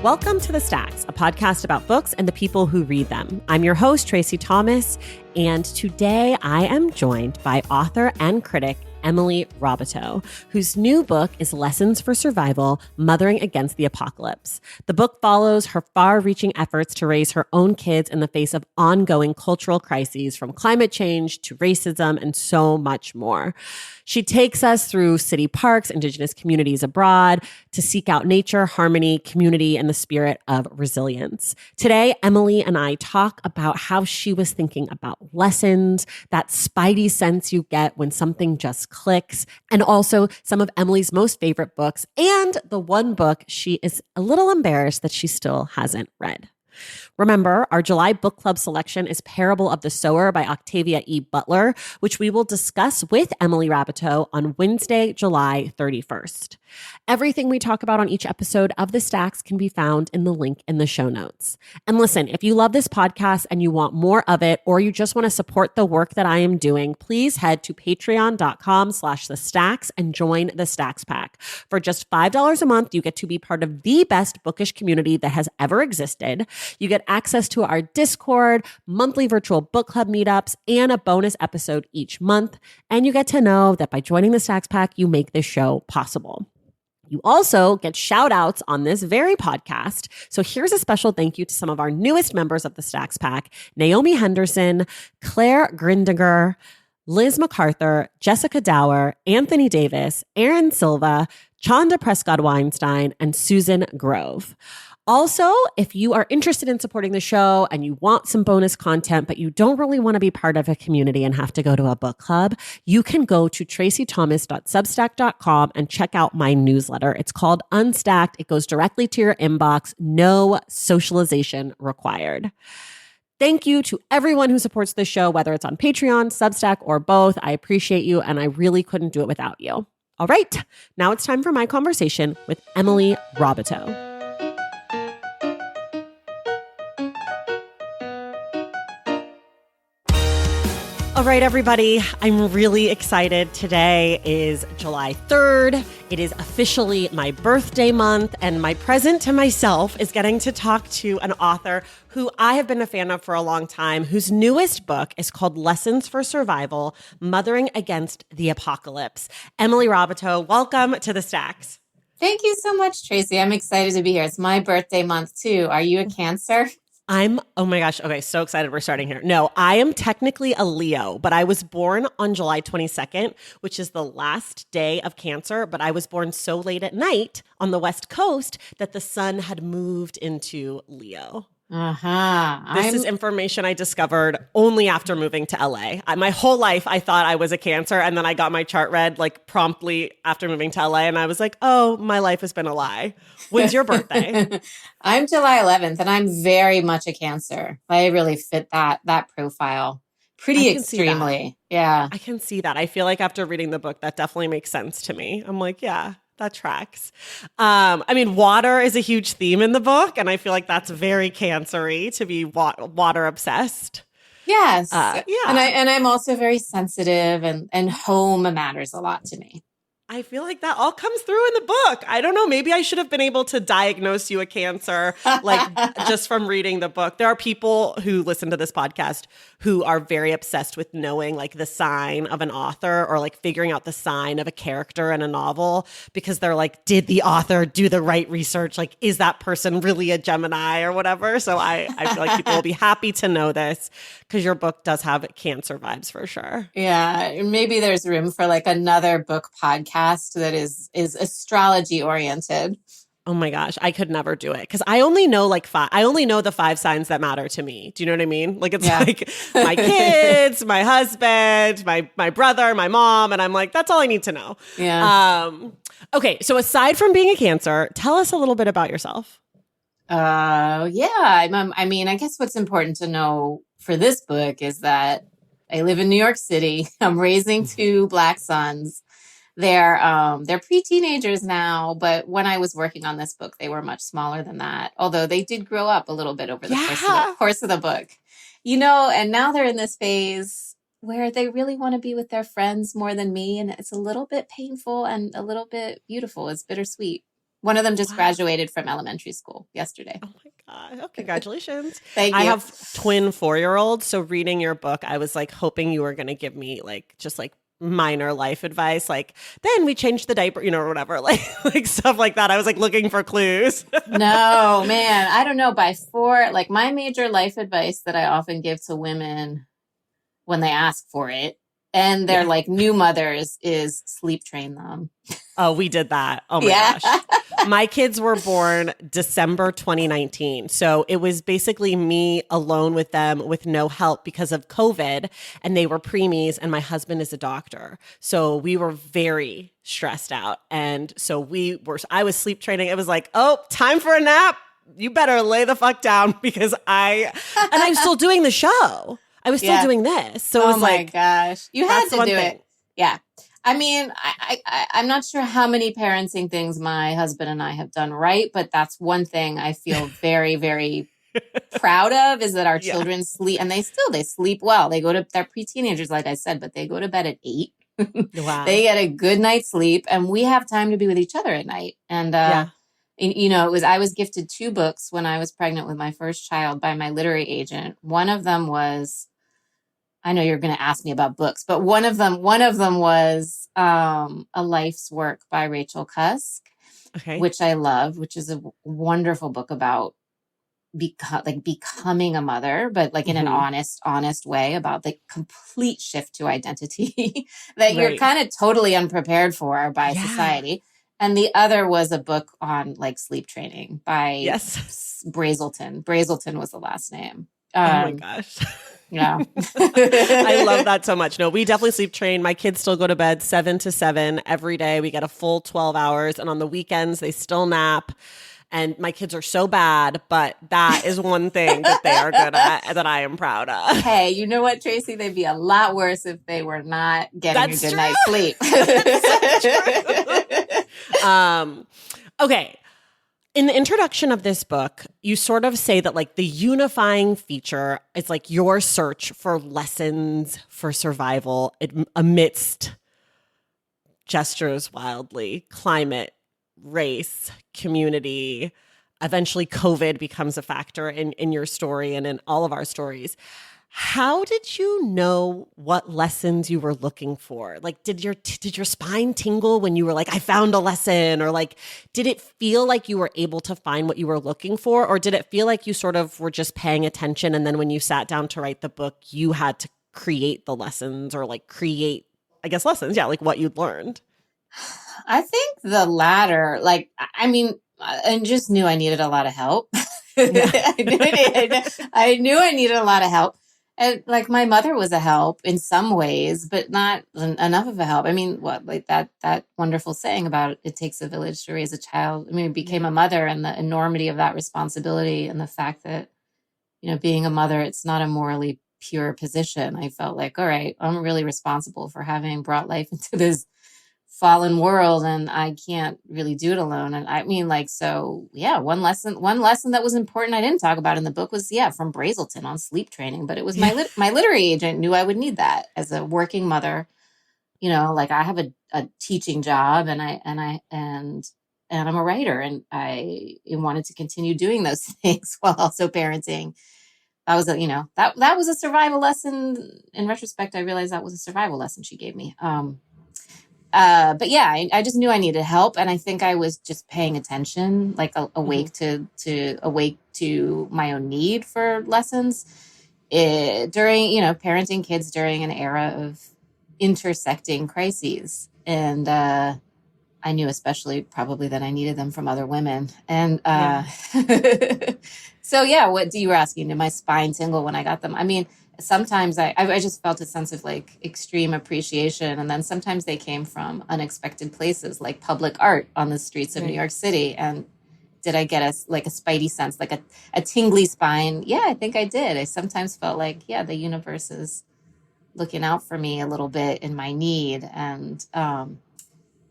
Welcome to The Stacks, a podcast about books and the people who read them. I'm your host, Tracy Thomas, and today I am joined by author and critic Emily Raboteau, whose new book is Lessons for Survival: Mothering Against the Apocalypse. The book follows her far-reaching efforts to raise her own kids in the face of ongoing cultural crises, from climate change to racism and so much more. She takes us through city parks, Indigenous communities abroad, to seek out nature, harmony, community, and the spirit of resilience. Today, Emily and I talk about how she was thinking about lessons, that spidey sense you get when something just clicks, and also some of Emily's most favorite books, and the one book she is a little embarrassed that she still hasn't read. Remember, our July book club selection is Parable of the Sower by Octavia E. Butler, which we will discuss with Emily Raboteau on Wednesday, July 31st. Everything we talk about on each episode of The Stacks can be found in the link in the show notes. And listen, if you love this podcast and you want more of it, or you just want to support the work that I am doing, please head to patreon.com/thestacks and join the Stacks Pack. For just $5 a month, you get to be part of the best bookish community that has ever existed. You get access to our Discord, monthly virtual book club meetups, and a bonus episode each month. And you get to know that by joining the Stacks Pack, you make this show possible. You also get shout outs on this very podcast. So here's a special thank you to some of our newest members of the Stacks Pack: Naomi Henderson, Claire Grindiger, Liz MacArthur, Jessica Dower, Anthony Davis, Aaron Silva, Chanda Prescott-Weinstein, and Susan Grove. Also, if you are interested in supporting the show and you want some bonus content, but you don't really want to be part of a community and have to go to a book club, you can go to tracythomas.substack.com and check out my newsletter. It's called Unstacked. It goes directly to your inbox. No socialization required. Thank you to everyone who supports the show, whether it's on Patreon, Substack, or both. I appreciate you, and I really couldn't do it without you. All right, now it's time for my conversation with Emily Raboteau. All right, everybody, I'm really excited. Today is July 3rd. It is officially my birthday month, and my present to myself is getting to talk to an author who I have been a fan of for a long time, whose newest book is called Lessons for Survival: Mothering Against the Apocalypse. Emily Raboteau, welcome to The Stacks. Thank you so much, Tracy. I'm excited to be here. It's my birthday month, too. Are you a Cancer? Oh my gosh. Okay. So excited we're starting here. No, I am technically a Leo, but I was born on July 22nd, which is the last day of Cancer. But I was born so late at night on the West Coast that the sun had moved into Leo. This is information I discovered only after moving to LA. My whole life, I thought I was a Cancer, and then I got my chart read like promptly after moving to LA, and I was like, oh, my life has been a lie. When's your birthday? I'm July 11th, and I'm very much a Cancer. I really fit that profile pretty extremely. Yeah. I can see that. I feel like after reading the book, that definitely makes sense to me. I'm like, yeah. That tracks. I mean, water is a huge theme in the book, and I feel like that's very Cancer-y to be water obsessed. Yes. Yeah. And I'm also very sensitive, and home matters a lot to me. I feel like that all comes through in the book. I don't know. Maybe I should have been able to diagnose you a Cancer, like just from reading the book. There are people who listen to this podcast who are very obsessed with knowing like the sign of an author, or like figuring out the sign of a character in a novel, because they're like, did the author do the right research? Like, is that person really a Gemini or whatever? So I feel like people will be happy to know this, because your book does have Cancer vibes for sure. Yeah. Maybe there's room for like another book podcast that is astrology oriented. Oh my gosh, I could never do it, because I only know I only know the 5 signs that matter to me. Do you know what I mean? Like, it's like my kids, my husband, my brother, my mom, and I'm like, that's all I need to know. Yeah. Okay, so aside from being a Cancer, tell us a little bit about yourself. Yeah. I mean, I guess what's important to know for this book is that I live in New York City. I'm raising 2 Black sons. They're pre-teenagers now, but when I was working on this book, they were much smaller than that. Although they did grow up a little bit over the course of the book, and now they're in this phase where they really want to be with their friends more than me. And it's a little bit painful and a little bit beautiful. It's bittersweet. One of them just Wow. graduated from elementary school yesterday. Oh my God. Oh, congratulations. Thank I you. have twin 4-year-olds. So reading your book, I was like hoping you were going to give me like just like minor life advice. Like then we changed the diaper, or whatever, like stuff like that. I was like looking for clues. No, man, I don't know. By 4, like my major life advice that I often give to women when they ask for it, and they're Yeah. like new mothers, is sleep train them. Oh, we did that. Oh my Yeah. gosh. My kids were born December 2019. So it was basically me alone with them with no help because of COVID. And they were preemies, and my husband is a doctor. So we were very stressed out. And so I was sleep training. It was like, oh, time for a nap. You better lay the fuck down because I'm still doing the show. I was still Yeah. doing this. So it Oh was my like, gosh. You had that's the to one do thing. it. Yeah. I mean, I'm not sure how many parenting things my husband and I have done right, but that's one thing I feel very, very proud of, is that our Yeah. children sleep, and they sleep well. They're pre-teenagers, like I said, but they go to bed at 8. Wow. They get a good night's sleep, and we have time to be with each other at night. And, Yeah. I was gifted 2 books when I was pregnant with my first child by my literary agent. One of them was, I know you're going to ask me about books, but one of them was A Life's Work by Rachel Cusk, Okay. which I love, which is a wonderful book about becoming a mother, but like in an Hmm. honest way, about the complete shift to identity that you're Right. kind of totally unprepared for by Yeah. society. And the other was a book on like sleep training by Yes. Brazelton. Brazelton was the last name. Oh my gosh. Yeah. I love that so much. No, we definitely sleep train. My kids still go to bed 7 to 7 every day. We get a full 12 hours. And on the weekends, they still nap. And my kids are so bad, but that is one thing that they are good at and that I am proud of. Hey, you know what, Tracy? They'd be a lot worse if they were not getting a That's good true. night's sleep. That's so true. Okay. In the introduction of this book, you sort of say that like the unifying feature is like your search for lessons for survival amidst gestures wildly, climate, race, community. Eventually, COVID becomes a factor in your story and in all of our stories. How did you know what lessons you were looking for? Like, did your spine tingle when you were like, I found a lesson? Or like, did it feel like you were able to find what you were looking for? Or did it feel like you sort of were just paying attention, and then when you sat down to write the book, you had to create the lessons, or like create, I guess, lessons? Yeah, like what you'd learned. I think the latter, like, I mean, I just knew I needed a lot of help. Yeah. I knew I needed a lot of help. And like my mother was a help in some ways, but not enough of a help. I mean, what, like that wonderful saying about it takes a village to raise a child. I mean, I became a mother, and the enormity of that responsibility, and the fact that, being a mother, it's not a morally pure position. I felt like, all right, I'm really responsible for having brought life into this fallen world, and I can't really do it alone. And I mean, like, so yeah, one lesson that was important I didn't talk about in the book was, yeah, from Brazelton on sleep training, but it was Yeah. my literary agent knew I would need that as a working mother. Like I have a teaching job, and I'm a writer, and I wanted to continue doing those things while also parenting. That was that was a survival lesson. In retrospect, I realized that was a survival lesson she gave me. But yeah, I just knew I needed help, and I think I was just paying attention, like Mhm. awake to my own need for lessons during parenting kids during an era of intersecting crises, and I knew especially probably that I needed them from other women, and Yeah. so yeah, what you were asking? Did my spine tingle when I got them? I mean, sometimes I just felt a sense of like extreme appreciation, and then sometimes they came from unexpected places, like public art on the streets of New Right. York City. And did I get a spidey sense, like a tingly spine? Yeah, I think I did. I sometimes felt like, yeah, the universe is looking out for me a little bit in my need, and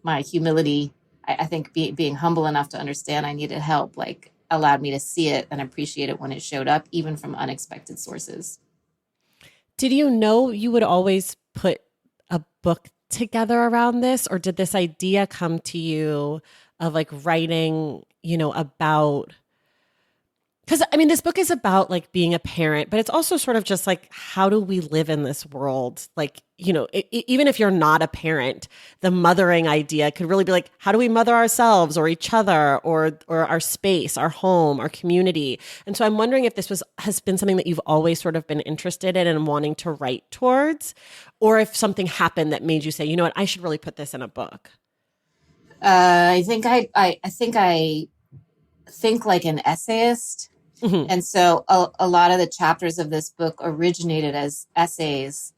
my humility. I think being humble enough to understand I needed help, like, allowed me to see it and appreciate it when it showed up, even from unexpected sources. Did you know you would always put a book together around this, or did this idea come to you of like writing, about, because I mean, this book is about like being a parent, but it's also sort of just like, how do we live in this world? Like, even if you're not a parent, the mothering idea could really be like, how do we mother ourselves or each other or our space, our home, our community? And so I'm wondering if has been something that you've always sort of been interested in and wanting to write towards, or if something happened that made you say, you know what, I should really put this in a book. I think I think like an essayist. Mm-hmm. And so a lot of the chapters of this book originated as essays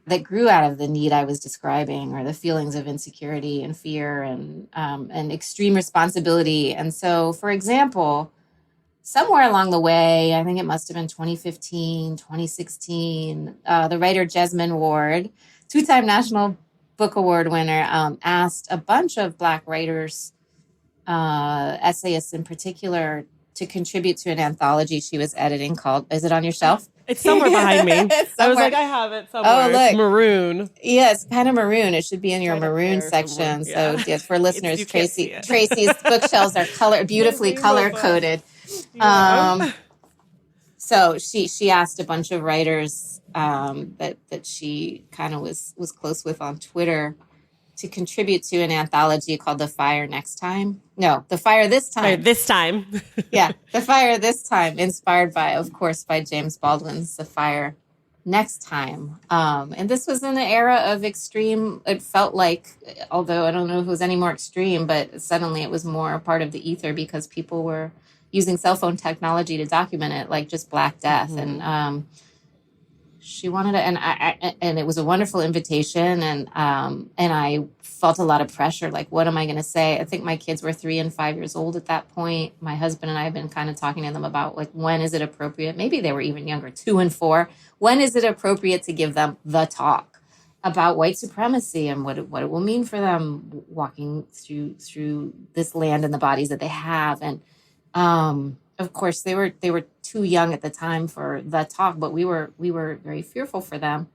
that grew out of the need I was describing, or the feelings of insecurity and fear and extreme responsibility. And so, for example, somewhere along the way, I think it must have been 2015, 2016, the writer Jesmyn Ward, two-time National Book Award winner, asked a bunch of Black writers, essayists in particular, to contribute to an anthology she was editing called, is it on your shelf? It's somewhere behind me. I was like, I have it somewhere. Oh, look. It's maroon. Yeah, it's kind of maroon. It should be in your Right maroon section. Yeah. So yes, for listeners, Tracy's bookshelves are beautifully color coded. Yeah. So she asked a bunch of writers that she kind of was close with on Twitter to contribute to an anthology called The Fire Next Time. No, The Fire This Time. Fire this time. Yeah, The Fire This Time, inspired by, of course, by James Baldwin's The Fire Next Time. And this was in the era of extreme, it felt like, although I don't know if it was any more extreme, but suddenly it was more a part of the ether because people were using cell phone technology to document it, like just Black Death. Mm-hmm. And she wanted to, and it was a wonderful invitation, and I felt a lot of pressure. Like, what am I going to say? I think my kids were 3 and 5 years old at that point. My husband and I have been kind of talking to them about, like, when is it appropriate? Maybe they were even younger, 2 and 4. When is it appropriate to give them the talk about white supremacy and what it will mean for them walking through this land and the bodies that they have? And of course, they were too young at the time for the talk, but we were very fearful for them.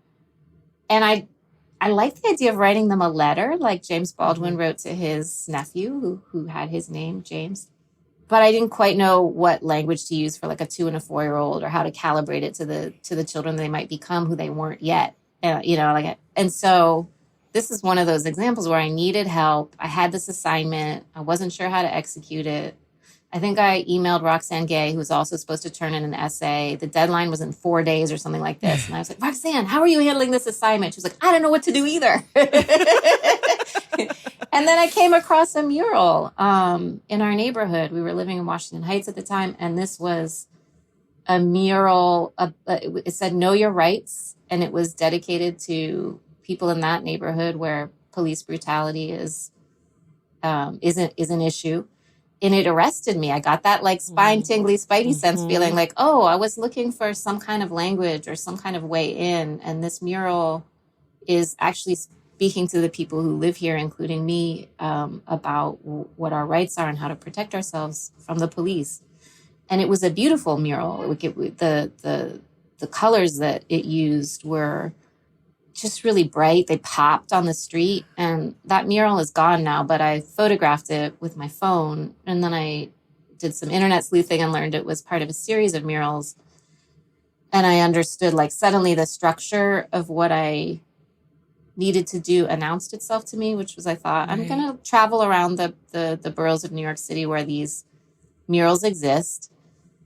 And I liked the idea of writing them a letter, like James Baldwin wrote to his nephew, who had his name, James. But I didn't quite know what language to use for like a 2 and a 4-year-old, or how to calibrate it to the children they might become who they weren't yet. And so this is one of those examples where I needed help. I had this assignment. I wasn't sure how to execute it. I think I emailed Roxane Gay, who was also supposed to turn in an essay. The deadline was in 4 days or something like this. And I was like, Roxane, how are you handling this assignment? She was like, I don't know what to do either. And then I came across a mural in our neighborhood. We were living in Washington Heights at the time. And this was a mural. It said, "Know Your Rights." And it was dedicated to people in that neighborhood where police brutality is an issue. And it arrested me. I got that like spine tingly spidey sense feeling like, oh, I was looking for some kind of language or some kind of way in. And this mural is actually speaking to the people who live here, including me, about what our rights are and how to protect ourselves from the police. And it was a beautiful mural. The colors that it used were just really bright. They popped on the street, and that mural is gone now, but I photographed it with my phone. And then I did some internet sleuthing and learned it was part of a series of murals. And I understood, like, suddenly the structure of what I needed to do announced itself to me, which was, I thought, I'm going to travel around the boroughs of New York City where these murals exist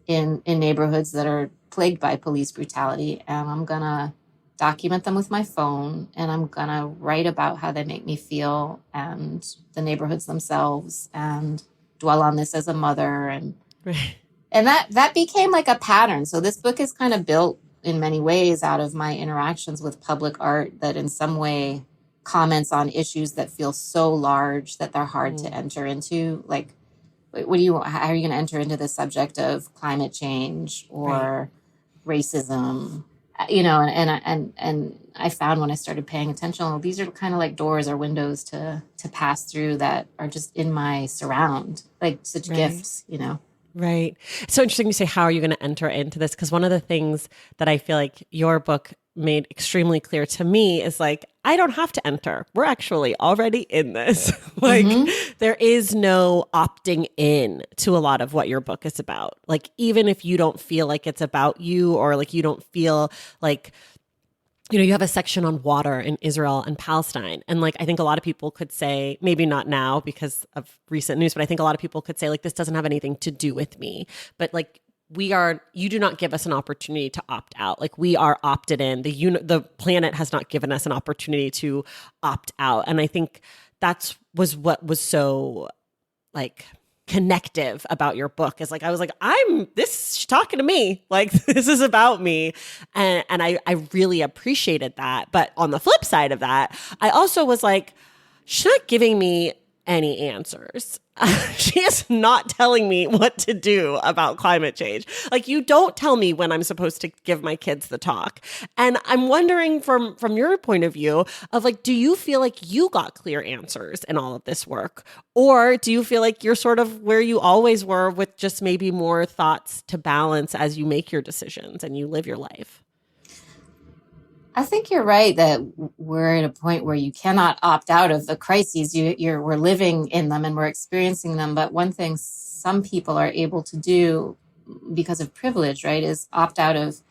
in neighborhoods that are plagued by police brutality. And I'm going to document them with my phone, and I'm going to write about how they make me feel and the neighborhoods themselves, and dwell on this as a mother. And that became like a pattern. So this book is kind of built in many ways out of my interactions with public art that in some way comments on issues that feel so large that they're hard to enter into. Like, how are you going to enter into the subject of climate change or racism? And I found when I started paying attention, well, these are kind of like doors or windows to pass through that are just in my surround, like such gifts, Right. So interesting you say, how are you going to enter into this? Because one of the things that I feel like your book made extremely clear to me is like, I don't have to enter. We're actually already in this. Like, there is no opting in to a lot of what your book is about. Like, even if you don't feel like it's about you, or like you don't feel like, you know, you have a section on water in Israel and Palestine. And like, I think a lot of people could say, maybe not now because of recent news, but I think a lot of people could say, like, this doesn't have anything to do with me. But like, you do not give us an opportunity to opt out. Like, we are opted in. The planet has not given us an opportunity to opt out. And I think was what was so like connective about your book, is like, I was like, she's talking to me, like, this is about me. And I really appreciated that. But on the flip side of that, I also was like, she's not giving me any answers. She is not telling me what to do about climate change. Like, you don't tell me when I'm supposed to give my kids the talk. And I'm wondering from your point of view of like, do you feel like you got clear answers in all of this work? Or do you feel like you're sort of where you always were, with just maybe more thoughts to balance as you make your decisions and you live your life? I think you're right that we're at a point where you cannot opt out of the crises. We're living in them and we're experiencing them. But one thing some people are able to do because of privilege, right, is opt out of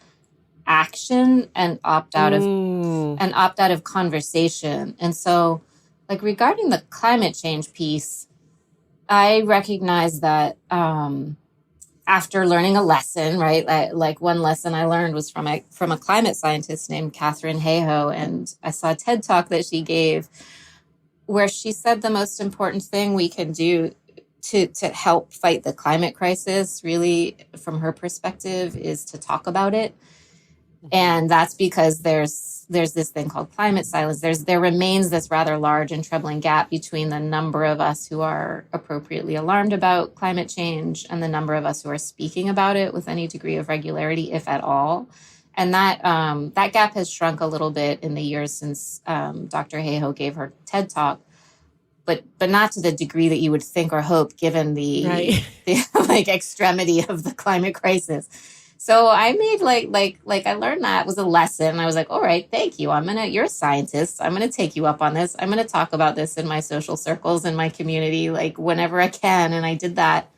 action and opt out of conversation. And so, like, regarding the climate change piece, I recognize that after learning a lesson, right? Like one lesson I learned was from a climate scientist named Catherine Hayhoe, and I saw a TED Talk that she gave where she said the most important thing we can do to help fight the climate crisis, really, from her perspective, is to talk about it. And that's because there's this thing called climate silence. There remains this rather large and troubling gap between the number of us who are appropriately alarmed about climate change and the number of us who are speaking about it with any degree of regularity, if at all. And that gap has shrunk a little bit in the years since Dr. Hayhoe gave her TED Talk, but not to the degree that you would think or hope, given the like extremity of the climate crisis. So I made like I learned that was a lesson. I was like, all right, thank you. You're a scientist. I'm going to take you up on this. I'm going to talk about this in my social circles, in my community, like whenever I can. And I did that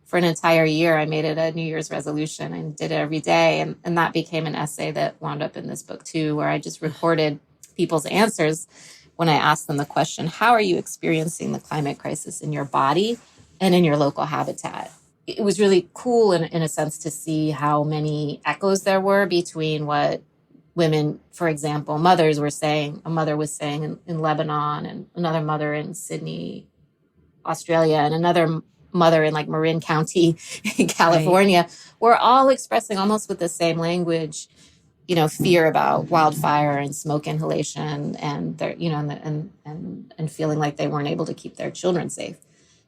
for an entire year. I made it a New Year's resolution and did it every day. And that became an essay that wound up in this book too, where I just recorded people's answers when I asked them the question, how are you experiencing the climate crisis in your body and in your local habitat? It was really cool in a sense to see how many echoes there were between what women, for example, mothers were saying. A mother was saying in Lebanon, and another mother in Sydney, Australia, and another mother in like Marin County in California. Right. We're all expressing almost with the same language, you know, fear about wildfire and smoke inhalation, and their, you know, and feeling like they weren't able to keep their children safe.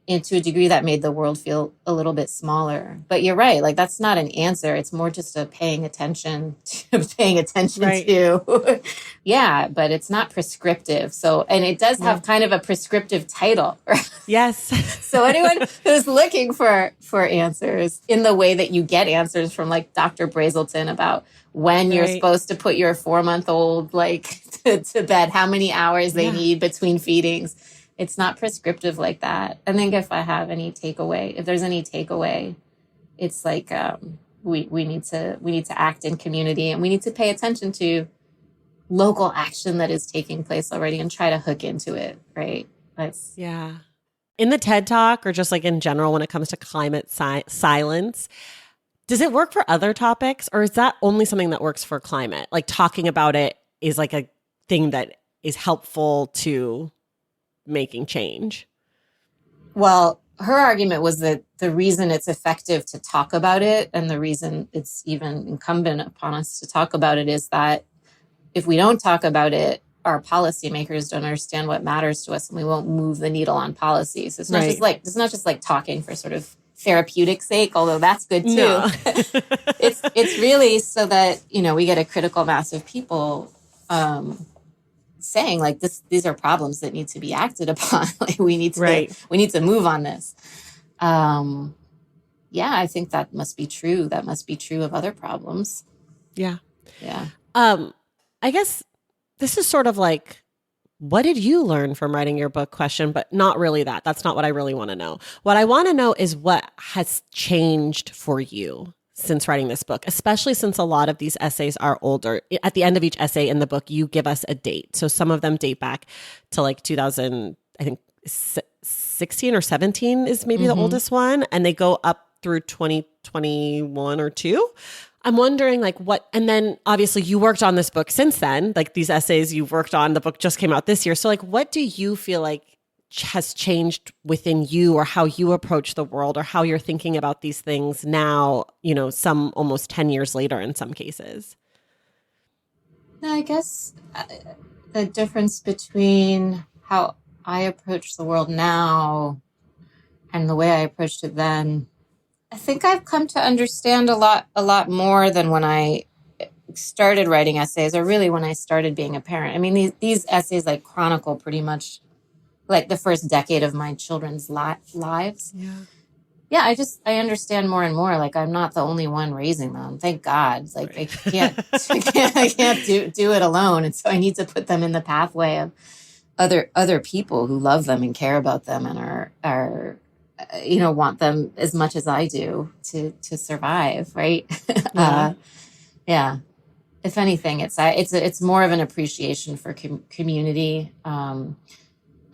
And to a degree that made the world feel a little bit smaller. But you're right, like that's not an answer. It's more just a paying attention right. to. Yeah, but it's not prescriptive. So, and it does have kind of a prescriptive title. Yes. So anyone who's looking for answers in the way that you get answers from like Dr. Brazelton about when you're supposed to put your 4-month-old like to bed, how many hours they need between feedings. It's not prescriptive like that. I think if there's any takeaway, it's like we need to act in community, and we need to pay attention to local action that is taking place already and try to hook into it, right? Yeah. In the TED Talk, or just like in general when it comes to climate silence, does it work for other topics, or is that only something that works for climate? Like talking about it is like a thing that is helpful to making change? Well, her argument was that the reason it's effective to talk about it, and the reason it's even incumbent upon us to talk about it, is that if we don't talk about it, our policymakers don't understand what matters to us, and we won't move the needle on policy. So it's not just like talking for sort of therapeutic sake, although that's good too. No. It's really so that, you know, we get a critical mass of people saying like these are problems that need to be acted upon. Like we need to move on this. Yeah, I think that must be true. That must be true of other problems. Yeah. Yeah. I guess this is sort of like, what did you learn from writing your book question, but not really that. That's not what I really want to know. What I want to know is what has changed for you since writing this book, especially since a lot of these essays are older. At the end of each essay in the book, you give us a date. So some of them date back to like 2000, I think 16 or 17 is maybe the oldest one. And they go up through 2021 or two. I'm wondering like what, and then obviously you worked on this book since then, like these essays you've worked on, the book just came out this year. So like, what do you feel like has changed within you, or how you approach the world, or how you're thinking about these things now, you know, some almost 10 years later in some cases? I guess the difference between how I approach the world now and the way I approached it then, I think I've come to understand a lot more than when I started writing essays, or really when I started being a parent. I mean, these essays like chronicle pretty much like the first decade of my children's lives. Yeah, I understand more and more. Like, I'm not the only one raising them. Thank God. Like, Right. I can't do it alone. And so I need to put them in the pathway of other people who love them and care about them and are want them as much as I do to survive. Right. Yeah. Yeah. If anything, it's more of an appreciation for community.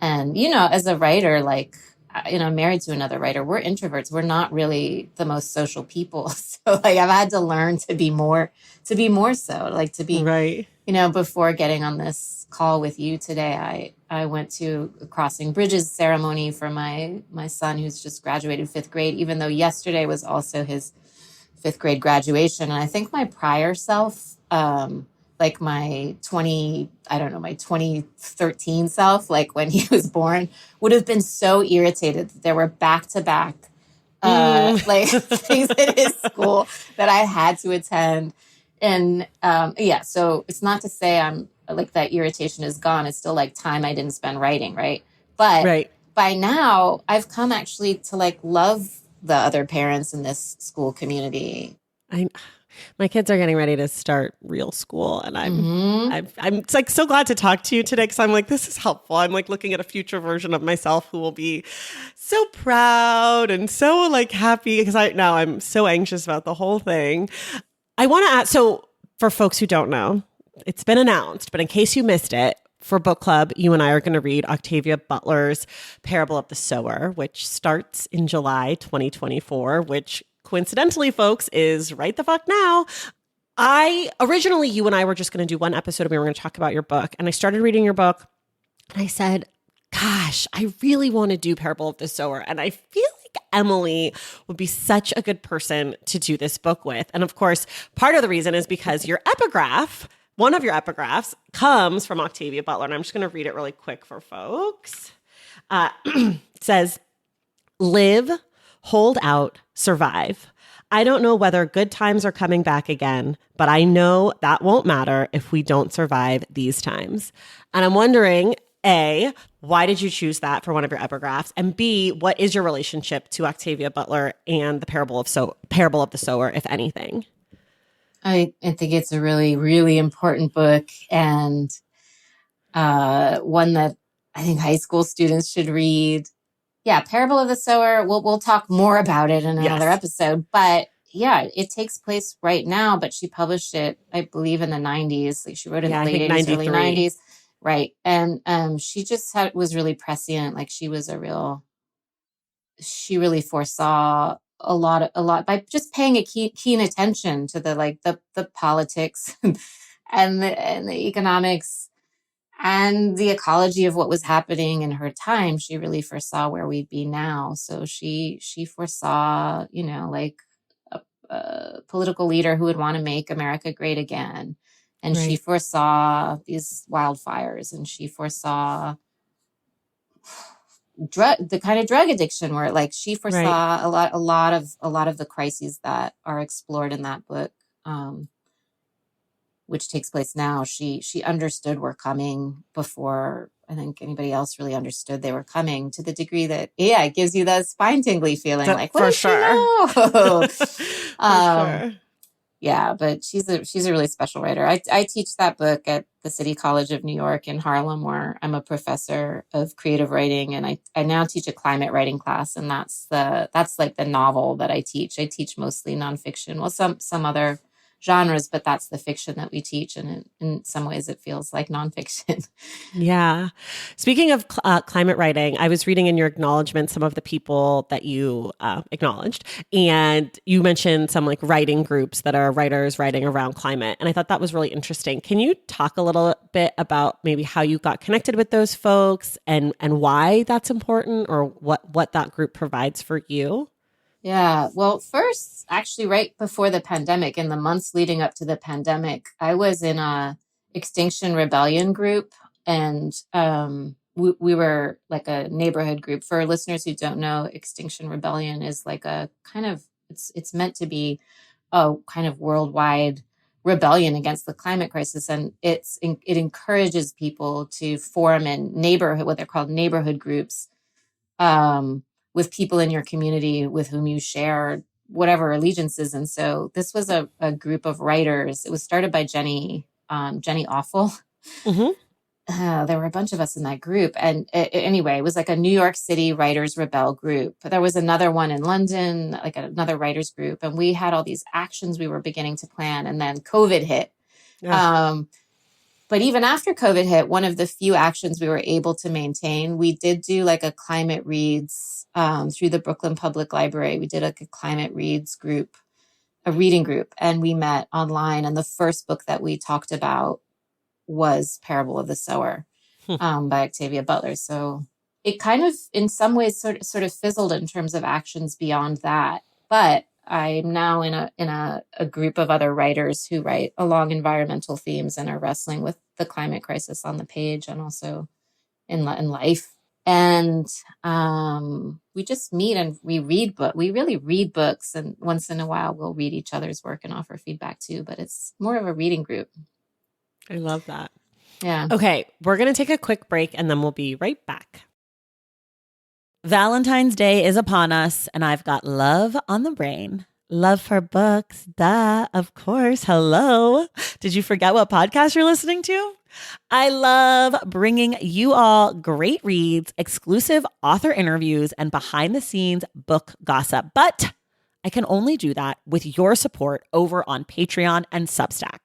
And, as a writer, like, I'm married to another writer. We're introverts. We're not really the most social people. So like I've had to learn to be more so, like to be, Right. before getting on this call with you today, I went to a Crossing Bridges ceremony for my son who's just graduated 5th grade, even though yesterday was also his 5th grade graduation. And I think my prior self, like my 2013 self, like when he was born, would have been so irritated that there were back-to-back like things at his school that I had to attend. And so it's not to say I'm like that irritation is gone. It's still like time I didn't spend writing, right? But Right. by now I've come actually to like love the other parents in this school community. My kids are getting ready to start real school, and I'm like so glad to talk to you today, because I'm like, this is helpful. I'm like looking at a future version of myself who will be so proud and so like happy, because I'm so anxious about the whole thing. I want to ask, so for folks who don't know, it's been announced, but in case you missed it, for book club, you and I are going to read Octavia Butler's Parable of the Sower, which starts in July 2024, which coincidentally, folks, is right the fuck now. Originally, you and I were just going to do one episode and we were going to talk about your book. And I started reading your book and I said, gosh, I really want to do Parable of the Sower. And I feel like Emily would be such a good person to do this book with. And of course, part of the reason is because one of your epigraphs comes from Octavia Butler. And I'm just going to read it really quick for folks. It says, live, hold out, survive. I don't know whether good times are coming back again, but I know that won't matter if we don't survive these times. And I'm wondering, A, why did you choose that for one of your epigraphs? And B, what is your relationship to Octavia Butler and the Parable of the Sower, if anything? I think it's a really, really important book, and one that I think high school students should read. Yeah, Parable of the Sower. We'll talk more about it in another episode. But yeah, it takes place right now. But she published it, I believe, in the 90s. Like she wrote it in the late 80s, early 90s. Right. And she just was really prescient. Like she really foresaw a lot by just paying a keen attention to the politics and the economics and the ecology of what was happening in her time. She really foresaw where we'd be now. So she foresaw, like a political leader who would want to make America great again. And she foresaw these wildfires, and she foresaw the kind of drug addiction where like she foresaw a lot of the crises that are explored in that book, which takes place now. She understood were coming before I think anybody else really understood they were coming, to the degree that it gives you that spine tingly feeling, like, what does she know? For sure. Yeah, but she's a really special writer. I teach that book at the City College of New York in Harlem, where I'm a professor of creative writing, and I now teach a climate writing class, and that's like the novel that I teach. I teach mostly nonfiction, well, some other genres, but that's the fiction that we teach, and in some ways, it feels like nonfiction. Yeah. Speaking of climate writing, I was reading in your acknowledgement some of the people that you acknowledged, and you mentioned some like writing groups that are writers writing around climate. And I thought that was really interesting. Can you talk a little bit about maybe how you got connected with those folks and why that's important, or what that group provides for you? Yeah. Well, first, actually, right before the pandemic, in the months leading up to the pandemic, I was in a Extinction Rebellion group, and we were like a neighborhood group. For listeners who don't know, Extinction Rebellion is like a kind of it's meant to be a kind of worldwide rebellion against the climate crisis, and it encourages people to form in neighborhood, what they're called neighborhood groups, um, with people in your community with whom you share whatever allegiances. And so this was a group of writers. It was started by Jenny Awful. Hmm. There were a bunch of us in that group. And anyway, it was like a New York City Writers Rebel group. But there was another one in London, like another writers group. And we had all these actions we were beginning to plan. And then COVID hit. Yeah. But even after COVID hit, one of the few actions we were able to maintain, we did do like a climate reads through the Brooklyn Public Library. We did like a climate reads group, a reading group, and we met online. And the first book that we talked about was Parable of the Sower by Octavia Butler. So it kind of, in some ways, sort of fizzled in terms of actions beyond that. But I'm now in a group of other writers who write along environmental themes and are wrestling with the climate crisis on the page and also in life. And we just meet and we read we really read books, and once in a while we'll read each other's work and offer feedback too. But it's more of a reading group. I love that. Yeah. Okay, we're going to take a quick break and then we'll be right back. Valentine's Day is upon us, and I've got love on the brain. Love for books, duh, of course. Hello. Did you forget what podcast you're listening to? I love bringing you all great reads, exclusive author interviews, and behind the scenes book gossip. But I can only do that with your support over on Patreon and Substack.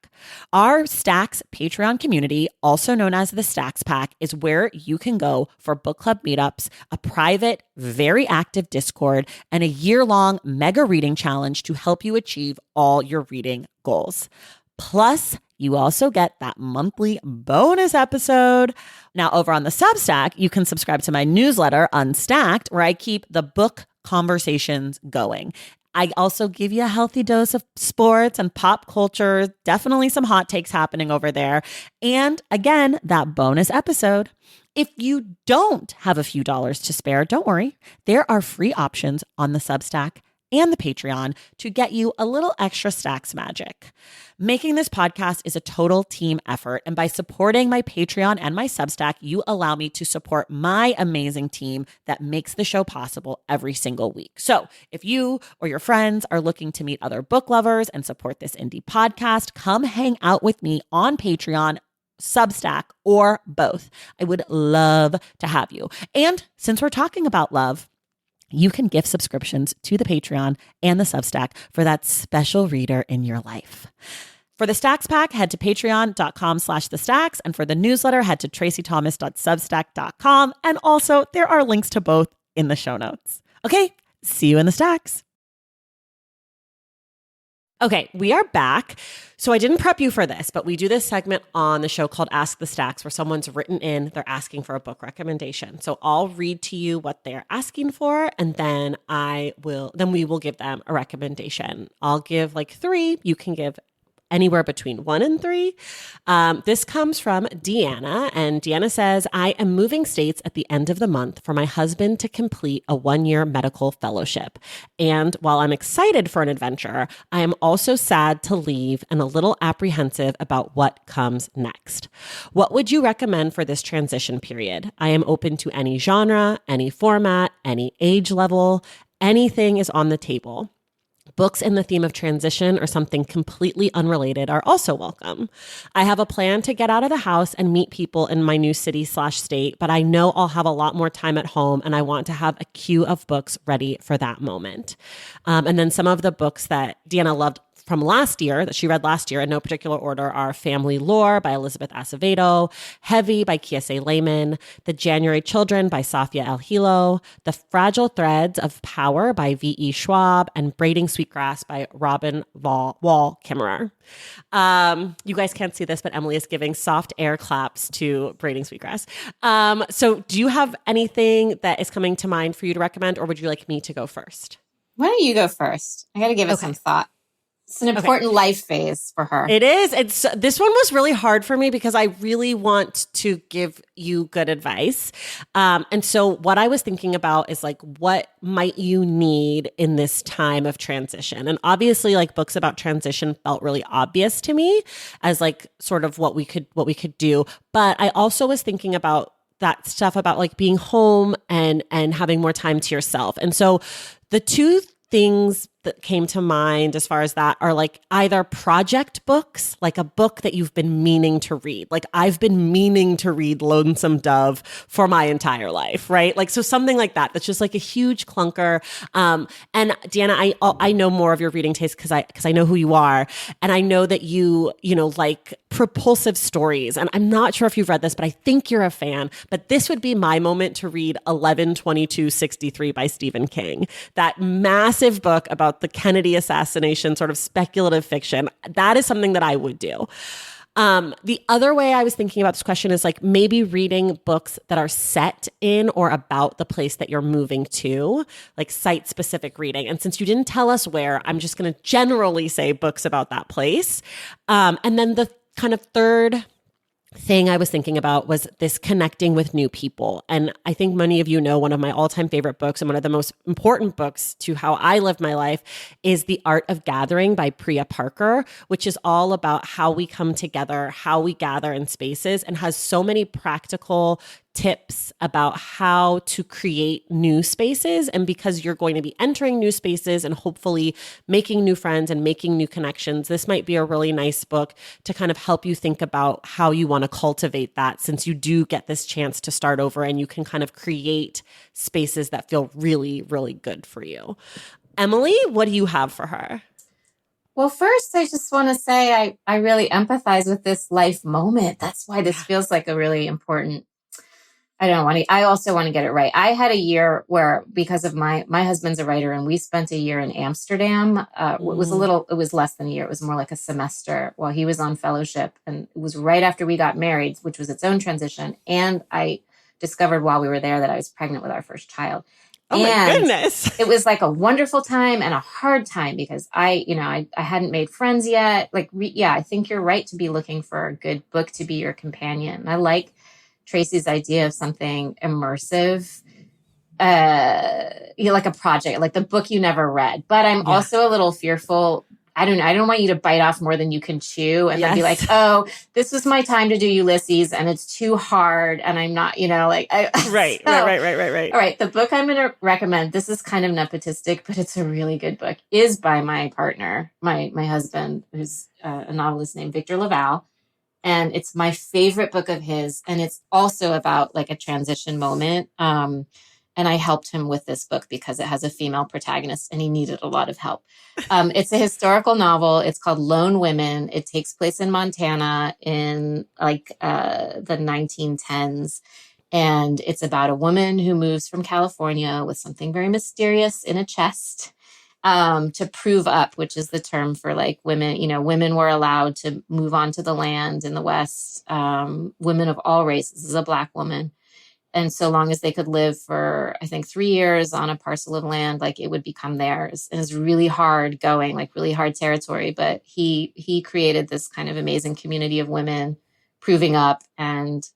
Our Stacks Patreon community, also known as the Stacks Pack, is where you can go for book club meetups, a private, very active Discord, and a year-long mega reading challenge to help you achieve all your reading goals. Plus, you also get that monthly bonus episode. Now, over on the Substack, you can subscribe to my newsletter, Unstacked, where I keep the book conversations going. I also give you a healthy dose of sports and pop culture, definitely some hot takes happening over there. And again, that bonus episode. If you don't have a few dollars to spare, don't worry. There are free options on the Substack and the Patreon to get you a little extra Stacks magic. Making this podcast is a total team effort, and by supporting my Patreon and my Substack, you allow me to support my amazing team that makes the show possible every single week. So if you or your friends are looking to meet other book lovers and support this indie podcast, come hang out with me on Patreon, Substack, or both. I would love to have you. And since we're talking about love, you can gift subscriptions to the Patreon and the Substack for that special reader in your life. For the Stacks Pack, head to patreon.com/thestacks. And for the newsletter, head to tracythomas.substack.com. And also, there are links to both in the show notes. Okay, see you in the Stacks. Okay, we are back. So I didn't prep you for this, but we do this segment on the show called Ask the Stacks, where someone's written in, they're asking for a book recommendation. So I'll read to you what they're asking for, and then we will give them a recommendation. I'll give like 3. You can give anywhere between 1 and 3. This comes from Deanna, and Deanna says, I am moving states at the end of the month for my husband to complete a 1-year medical fellowship. And while I'm excited for an adventure, I am also sad to leave and a little apprehensive about what comes next. What would you recommend for this transition period? I am open to any genre, any format, any age level. Anything is on the table. Books in the theme of transition or something completely unrelated are also welcome. I have a plan to get out of the house and meet people in my new city/state, but I know I'll have a lot more time at home and I want to have a queue of books ready for that moment. And then some of the books that Deanna loved from last year, that she read last year in no particular order, are Family Lore by Elizabeth Acevedo, Heavy by Kiese Layman, The January Children by Safia El Hilo, The Fragile Threads of Power by V.E. Schwab, and Braiding Sweetgrass by Robin Wall Kimmerer. You guys can't see this, but Emily is giving soft air claps to Braiding Sweetgrass. So do you have anything that is coming to mind for you to recommend, or would you like me to go first? Why don't you go first? I got to give it some thought. It's an important life phase for her. It is. This one was really hard for me because I really want to give you good advice. And so what I was thinking about is like, what might you need in this time of transition? And obviously like books about transition felt really obvious to me as like sort of what we could do. But I also was thinking about that stuff about like being home and having more time to yourself. And so the two things that came to mind as far as that are like either project books, like a book that you've been meaning to read. Like I've been meaning to read Lonesome Dove for my entire life, right? Like, so something like that, that's just like a huge clunker. And Deanna, I know more of your reading taste because I know who you are. And I know that you like propulsive stories. And I'm not sure if you've read this, but I think you're a fan. But this would be my moment to read 11/22/63 by Stephen King. That massive book about the Kennedy assassination, sort of speculative fiction. That is something that I would do. The other way I was thinking about this question is like maybe reading books that are set in or about the place that you're moving to, like site-specific reading. And since you didn't tell us where, I'm just going to generally say books about that place. And then the kind of third thing I was thinking about was this connecting with new people. And I think many of you know one of my all-time favorite books and one of the most important books to how I live my life is The Art of Gathering by Priya Parker, which is all about how we come together, how we gather in spaces, and has so many practical tips about how to create new spaces. And because you're going to be entering new spaces and hopefully making new friends and making new connections, this might be a really nice book to kind of help you think about how you want to cultivate that, since you do get this chance to start over and you can kind of create spaces that feel really, really good for you. Emily, what do you have for her? Well, first, I just want to say I really empathize with this life moment. That's why this feels like a really important. I also want to get it right. I had a year where, because of my husband's a writer and we spent a year in Amsterdam. It was less than a year. It was more like a semester while he was on fellowship. And it was right after we got married, which was its own transition. And I discovered while we were there that I was pregnant with our first child. Oh my goodness. It was like a wonderful time and a hard time because I hadn't made friends yet. I think you're right to be looking for a good book to be your companion. I like Tracy's idea of something immersive, like a project, like the book you never read. But I'm also a little fearful. I don't want you to bite off more than you can chew and then be like, oh, this was my time to do Ulysses and it's too hard. And I'm not, Right. All right. The book I'm going to recommend, this is kind of nepotistic, but it's a really good book, is by my partner, my husband, who's a novelist named Victor Laval. And it's my favorite book of his. And it's also about like a transition moment. And I helped him with this book because it has a female protagonist and he needed a lot of help. It's a historical novel. It's called Lone Women. It takes place in Montana in the 1910s. And it's about a woman who moves from California with something very mysterious in a chest. To prove up, which is the term for like women, women were allowed to move onto the land in the West, women of all races. This is a Black woman. And so long as they could live for, I think, 3 years on a parcel of land, like it would become theirs. And it's really hard going, like really hard territory. But he created this kind of amazing community of women proving up. And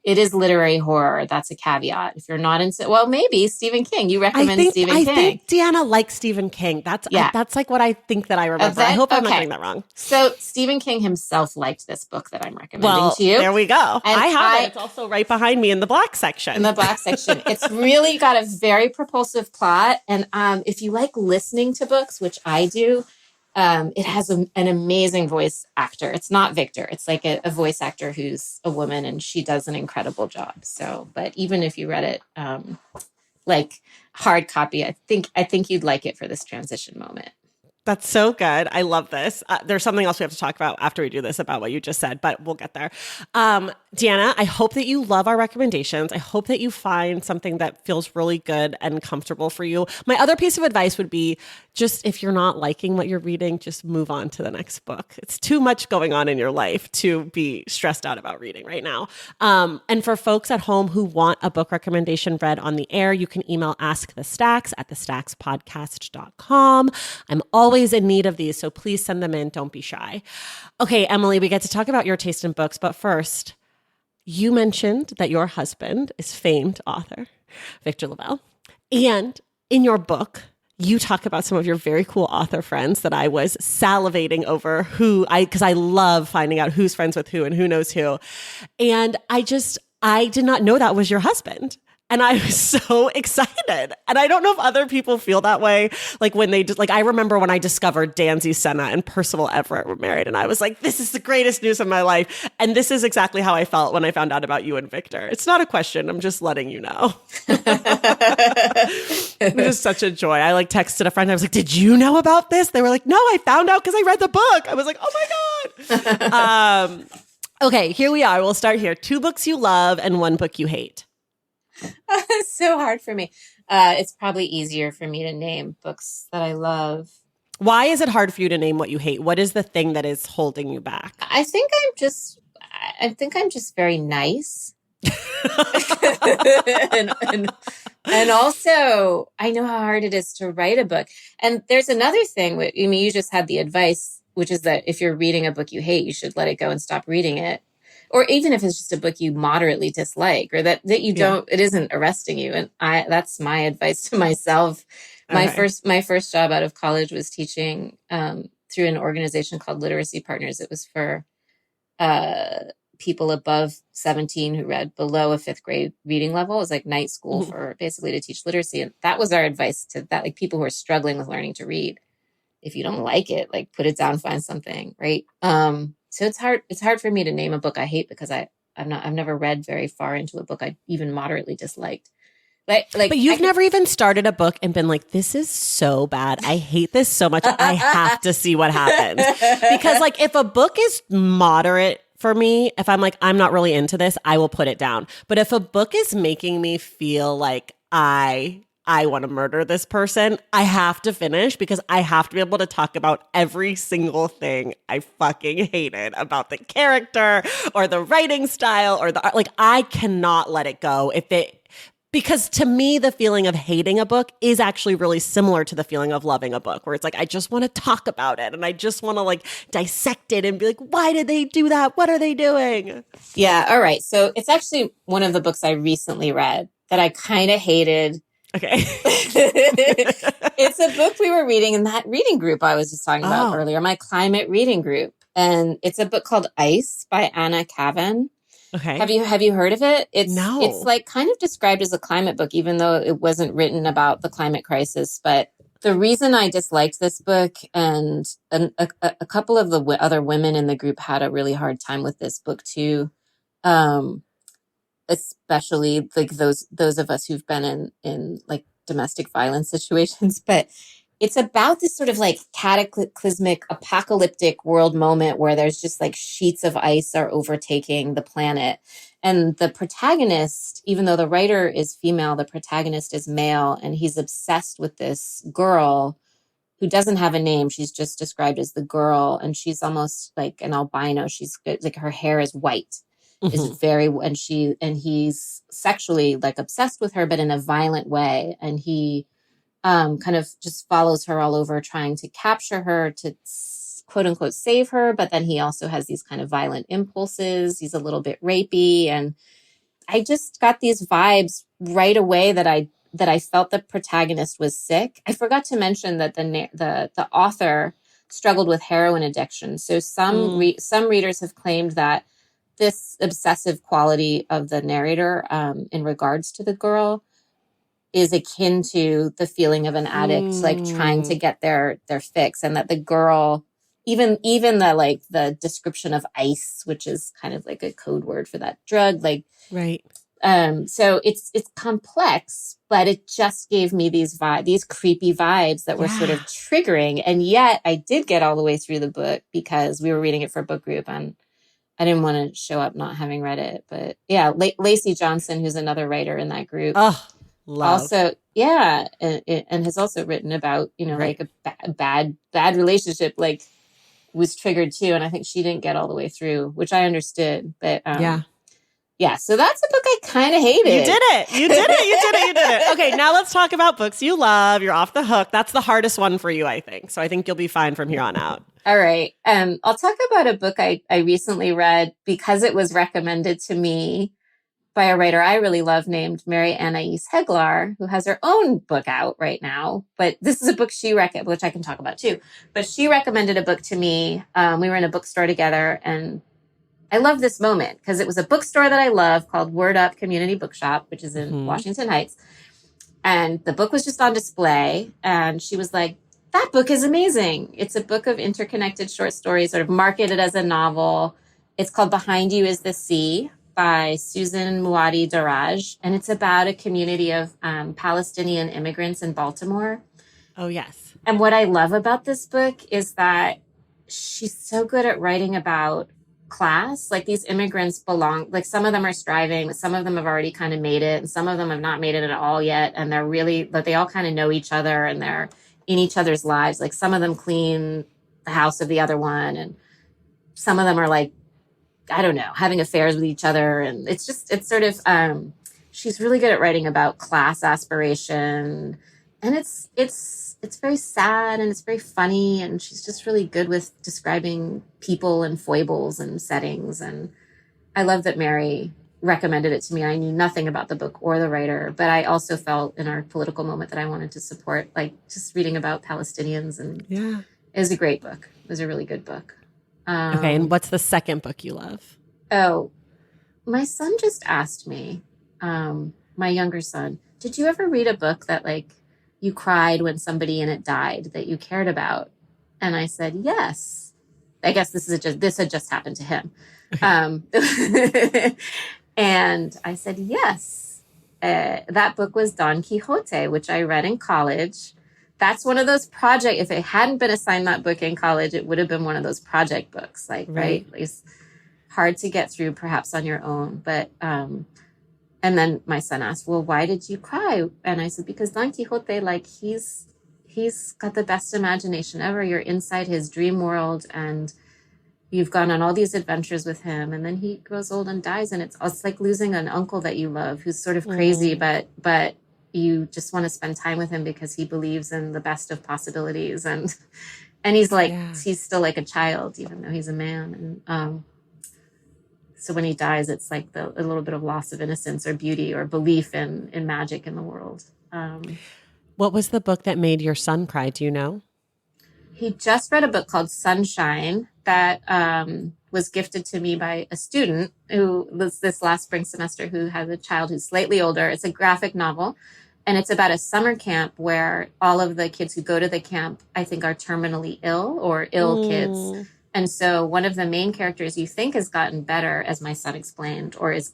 it is literary horror. That's a caveat. If you're not into, well, maybe Stephen King. You recommend Stephen King. I think Deanna likes Stephen King. That's like what I think that I remember. I hope I'm not getting that wrong. So Stephen King himself liked this book that I'm recommending to you. There we go. And I have it. It's also right behind me in the black section. It's really got a very propulsive plot. And if you like listening to books, which I do, it has an amazing voice actor. It's not Victor. It's like a voice actor who's a woman, and she does an incredible job. So, but even if you read it like hard copy, I think you'd like it for this transition moment. That's so good. I love this. There's something else we have to talk about after we do this about what you just said, but we'll get there. Deanna, I hope that you love our recommendations. I hope that you find something that feels really good and comfortable for you. My other piece of advice would be just if you're not liking what you're reading, just move on to the next book. It's too much going on in your life to be stressed out about reading right now. And for folks at home who want a book recommendation read on the air, you can email askthestacks@thestackspodcast.com. I'm always in need of these, so please send them in. Don't be shy. Okay, Emily, we get to talk about your taste in books, but first, you mentioned that your husband is famed author Victor LaValle. And in your book, you talk about some of your very cool author friends that I was salivating over because I love finding out who's friends with who and who knows who. And I did not know that was your husband. And I was so excited. And I don't know if other people feel that way. Like when I remember when I discovered Danzy Senna and Percival Everett were married. And I was like, this is the greatest news of my life. And this is exactly how I felt when I found out about you and Victor. It's not a question. I'm just letting you know. It was such a joy. I texted a friend. I was like, did you know about this? They were like, no, I found out because I read the book. I was like, oh my God. Okay, here we are. We'll start here. 2 books you love and 1 book you hate. It's so hard for me. It's probably easier for me to name books that I love. Why is it hard for you to name what you hate? What is the thing that is holding you back? I think I'm just very nice. and also I know how hard it is to write a book. And there's another thing. You just had the advice, which is that if you're reading a book you hate, you should let it go and stop reading it. Or even if it's just a book you moderately dislike, or that you don't, it isn't arresting you. And that's my advice to myself. My first job out of college was teaching through an organization called Literacy Partners. It was for people above 17 who read below a 5th grade reading level. It was like night school for basically to teach literacy. And that was our advice to that, like people who are struggling with learning to read. If you don't like it, put it down, find something, right? So it's hard for me to name a book I hate because I've never read very far into a book I even moderately disliked. But you've never even started a book and been like, this is so bad. I hate this so much. I have to see what happens. Because if a book is moderate for me, if I'm like, I'm not really into this, I will put it down. But if a book is making me feel like I want to murder this person, I have to finish because I have to be able to talk about every single thing I fucking hated about the character or the writing style or the art. I cannot let it go because to me, the feeling of hating a book is actually really similar to the feeling of loving a book, where it's I just want to talk about it and I just want to dissect it and be like, why did they do that? What are they doing? Yeah. All right. So it's actually one of the books I recently read that I kind of hated. Okay. It's a book we were reading in that reading group I was just talking about earlier, my climate reading group. And it's a book called Ice by Anna Kavan. Okay. Have you heard of it? No. It's kind of described as a climate book, even though it wasn't written about the climate crisis. But the reason I disliked this book, and a couple of the other women in the group had a really hard time with this book too. Especially those of us who've been in domestic violence situations, but it's about this sort of cataclysmic apocalyptic world moment where there's just sheets of ice are overtaking the planet. And the protagonist, even though the writer is female, the protagonist is male, and he's obsessed with this girl who doesn't have a name. She's just described as the girl, and she's almost like an albino. She's her hair is white. Is very, and he's sexually obsessed with her, but in a violent way. And he kind of just follows her all over, trying to capture her, to quote unquote save her. But then he also has these kind of violent impulses. He's a little bit rapey, and I just got these vibes right away that I felt the protagonist was sick. I forgot to mention that the author struggled with heroin addiction. So some readers have claimed that this obsessive quality of the narrator, in regards to the girl, is akin to the feeling of an addict, like trying to get their fix, and that the girl, even the description of ice, which is kind of like a code word for that drug, like, right. So it's complex, but it just gave me these creepy vibes that were sort of triggering. And yet I did get all the way through the book because we were reading it for book group, and I didn't want to show up not having read it. But yeah, Lacey Johnson, who's another writer in that group, also, and has also written about, like a bad relationship, like, was triggered too. And I think she didn't get all the way through, which I understood. But yeah, so that's a book I kind of hated. You did it. Okay, now let's talk about books you love. You're off the hook. That's the hardest one for you, I think. So I think you'll be fine from here on out. All right. I'll talk about a book I recently read because it was recommended to me by a writer I really love named Mary Anais Heglar, who has her own book out right now. But this is a book which I can talk about too. But she recommended a book to me. We were in a bookstore together, and I love this moment because it was a bookstore that I love called Word Up Community Bookshop, which is in Washington Heights. And the book was just on display. And she was like, that book is amazing. It's a book of interconnected short stories, sort of marketed as a novel. It's called Behind You is the Sea by Susan Muadi Daraj. And it's about a community of Palestinian immigrants in Baltimore. Oh, yes. And what I love about this book is that she's so good at writing about class. Like, these immigrants belong, like, some of them are striving, but some of them have already kind of made it, and some of them have not made it at all yet. And but they all kind of know each other, and they're in each other's lives. Like, some of them clean the house of the other one, and some of them are, like, I don't know, having affairs with each other. And it's sort of, she's really good at writing about class aspiration, and it's very sad, and it's very funny, and she's just really good with describing people and foibles and settings. And I love that Mary recommended it to me. I knew nothing about the book or the writer, but I also felt in our political moment that I wanted to support, like, just reading about Palestinians. And it was a great book. It was a really good book. Okay, and what's the second book you love? Oh, my son just asked me, my younger son, did you ever read a book that, like, you cried when somebody in it died that you cared about? And I said, yes. I guess this had just happened to him. And I said, yes. That book was Don Quixote, which I read in college. That's one of those if it hadn't been assigned that book in college, it would have been one of those project books, like, right? It's hard to get through perhaps on your own. But, and then my son asked, well, why did you cry? And I said, because Don Quixote, like, he's got the best imagination ever. You're inside his dream world, and you've gone on all these adventures with him. And then he grows old and dies. And it's like losing an uncle that you love, who's sort of crazy, but you just want to spend time with him because he believes in the best of possibilities. And he's like, he's still like a child, even though he's a man. And, so when he dies, it's like a little bit of loss of innocence or beauty or belief in magic in the world. What was the book that made your son cry? Do you know? He just read a book called Sunshine that was gifted to me by a student who was this last spring semester, who has a child who's slightly older. It's a graphic novel, and it's about a summer camp where all of the kids who go to the camp, I think, are terminally ill or ill kids. And so one of the main characters you think has gotten better, as my son explained, or has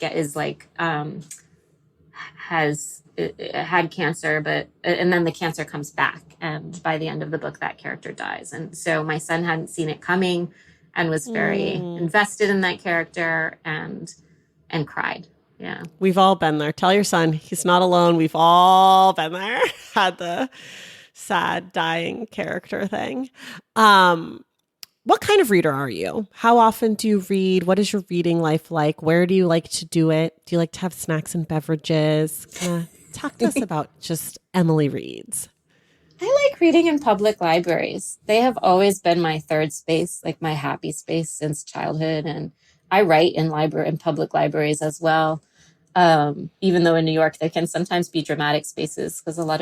had cancer, and then the cancer comes back. And by the end of the book, that character dies. And so my son hadn't seen it coming and was very invested in that character and cried. Yeah. We've all been there. Tell your son he's not alone. We've all been there. Had the sad dying character thing. What kind of reader are you? How often do you read? What is your reading life like? Where do you like to do it? Do you like to have snacks and beverages? Talk to us about just Emily Reads. I like reading in public libraries. They have always been my third space, like my happy space since childhood. And I write in public libraries as well. even though in New York they can sometimes be dramatic spaces because a lot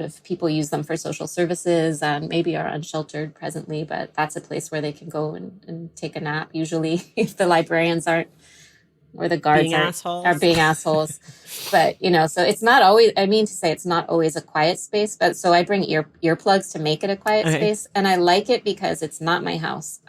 of people use them for social services and maybe are unsheltered presently, but that's a place where they can go and take a nap usually if the librarians aren't or the guards are being assholes. But, so it's not always, I mean to say it's not always a quiet space, but so I bring earplugs to make it a quiet space. And I like it because it's not my house,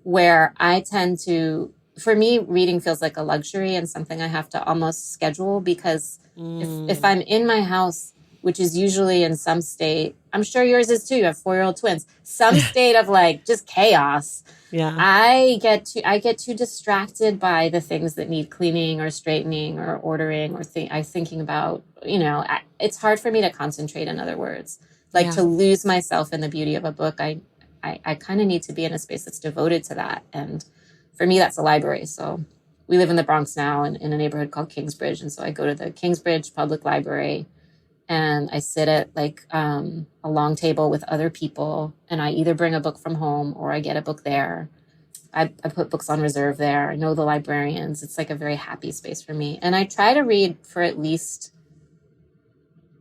where I tend to, for me, reading feels like a luxury and something I have to almost schedule because if I'm in my house, which is usually in some state, I'm sure yours is too, you have 4-year-old twins, some state of like just chaos. Yeah. I get too distracted by the things that need cleaning or straightening or ordering or thinking about, it's hard for me to concentrate, in other words, to lose myself in the beauty of a book. I kind of need to be in a space that's devoted to that. And for me, that's a library. So we live in the Bronx now in a neighborhood called Kingsbridge. And so I go to the Kingsbridge Public Library and I sit at a long table with other people and I either bring a book from home or I get a book there. I put books on reserve there. I know the librarians. It's like a very happy space for me. And I try to read for at least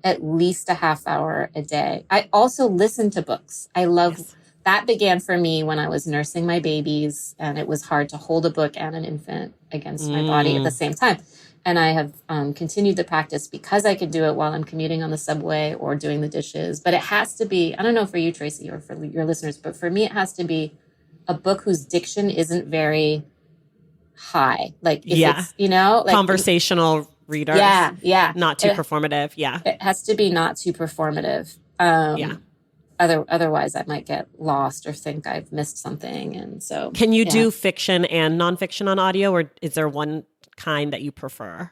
a half hour a day. I also listen to books. I love that began for me when I was nursing my babies and it was hard to hold a book and an infant against my body at the same time. And I have continued the practice because I could do it while I'm commuting on the subway or doing the dishes. But it has to be, I don't know for you, Tracy, or for your listeners, but for me, it has to be a book whose diction isn't very high. Like, if it's, conversational reader. Yeah. Not too performative. Yeah. It has to be not too performative. Otherwise, I might get lost or think I've missed something. And so, can you do fiction and nonfiction on audio, or is there one kind that you prefer?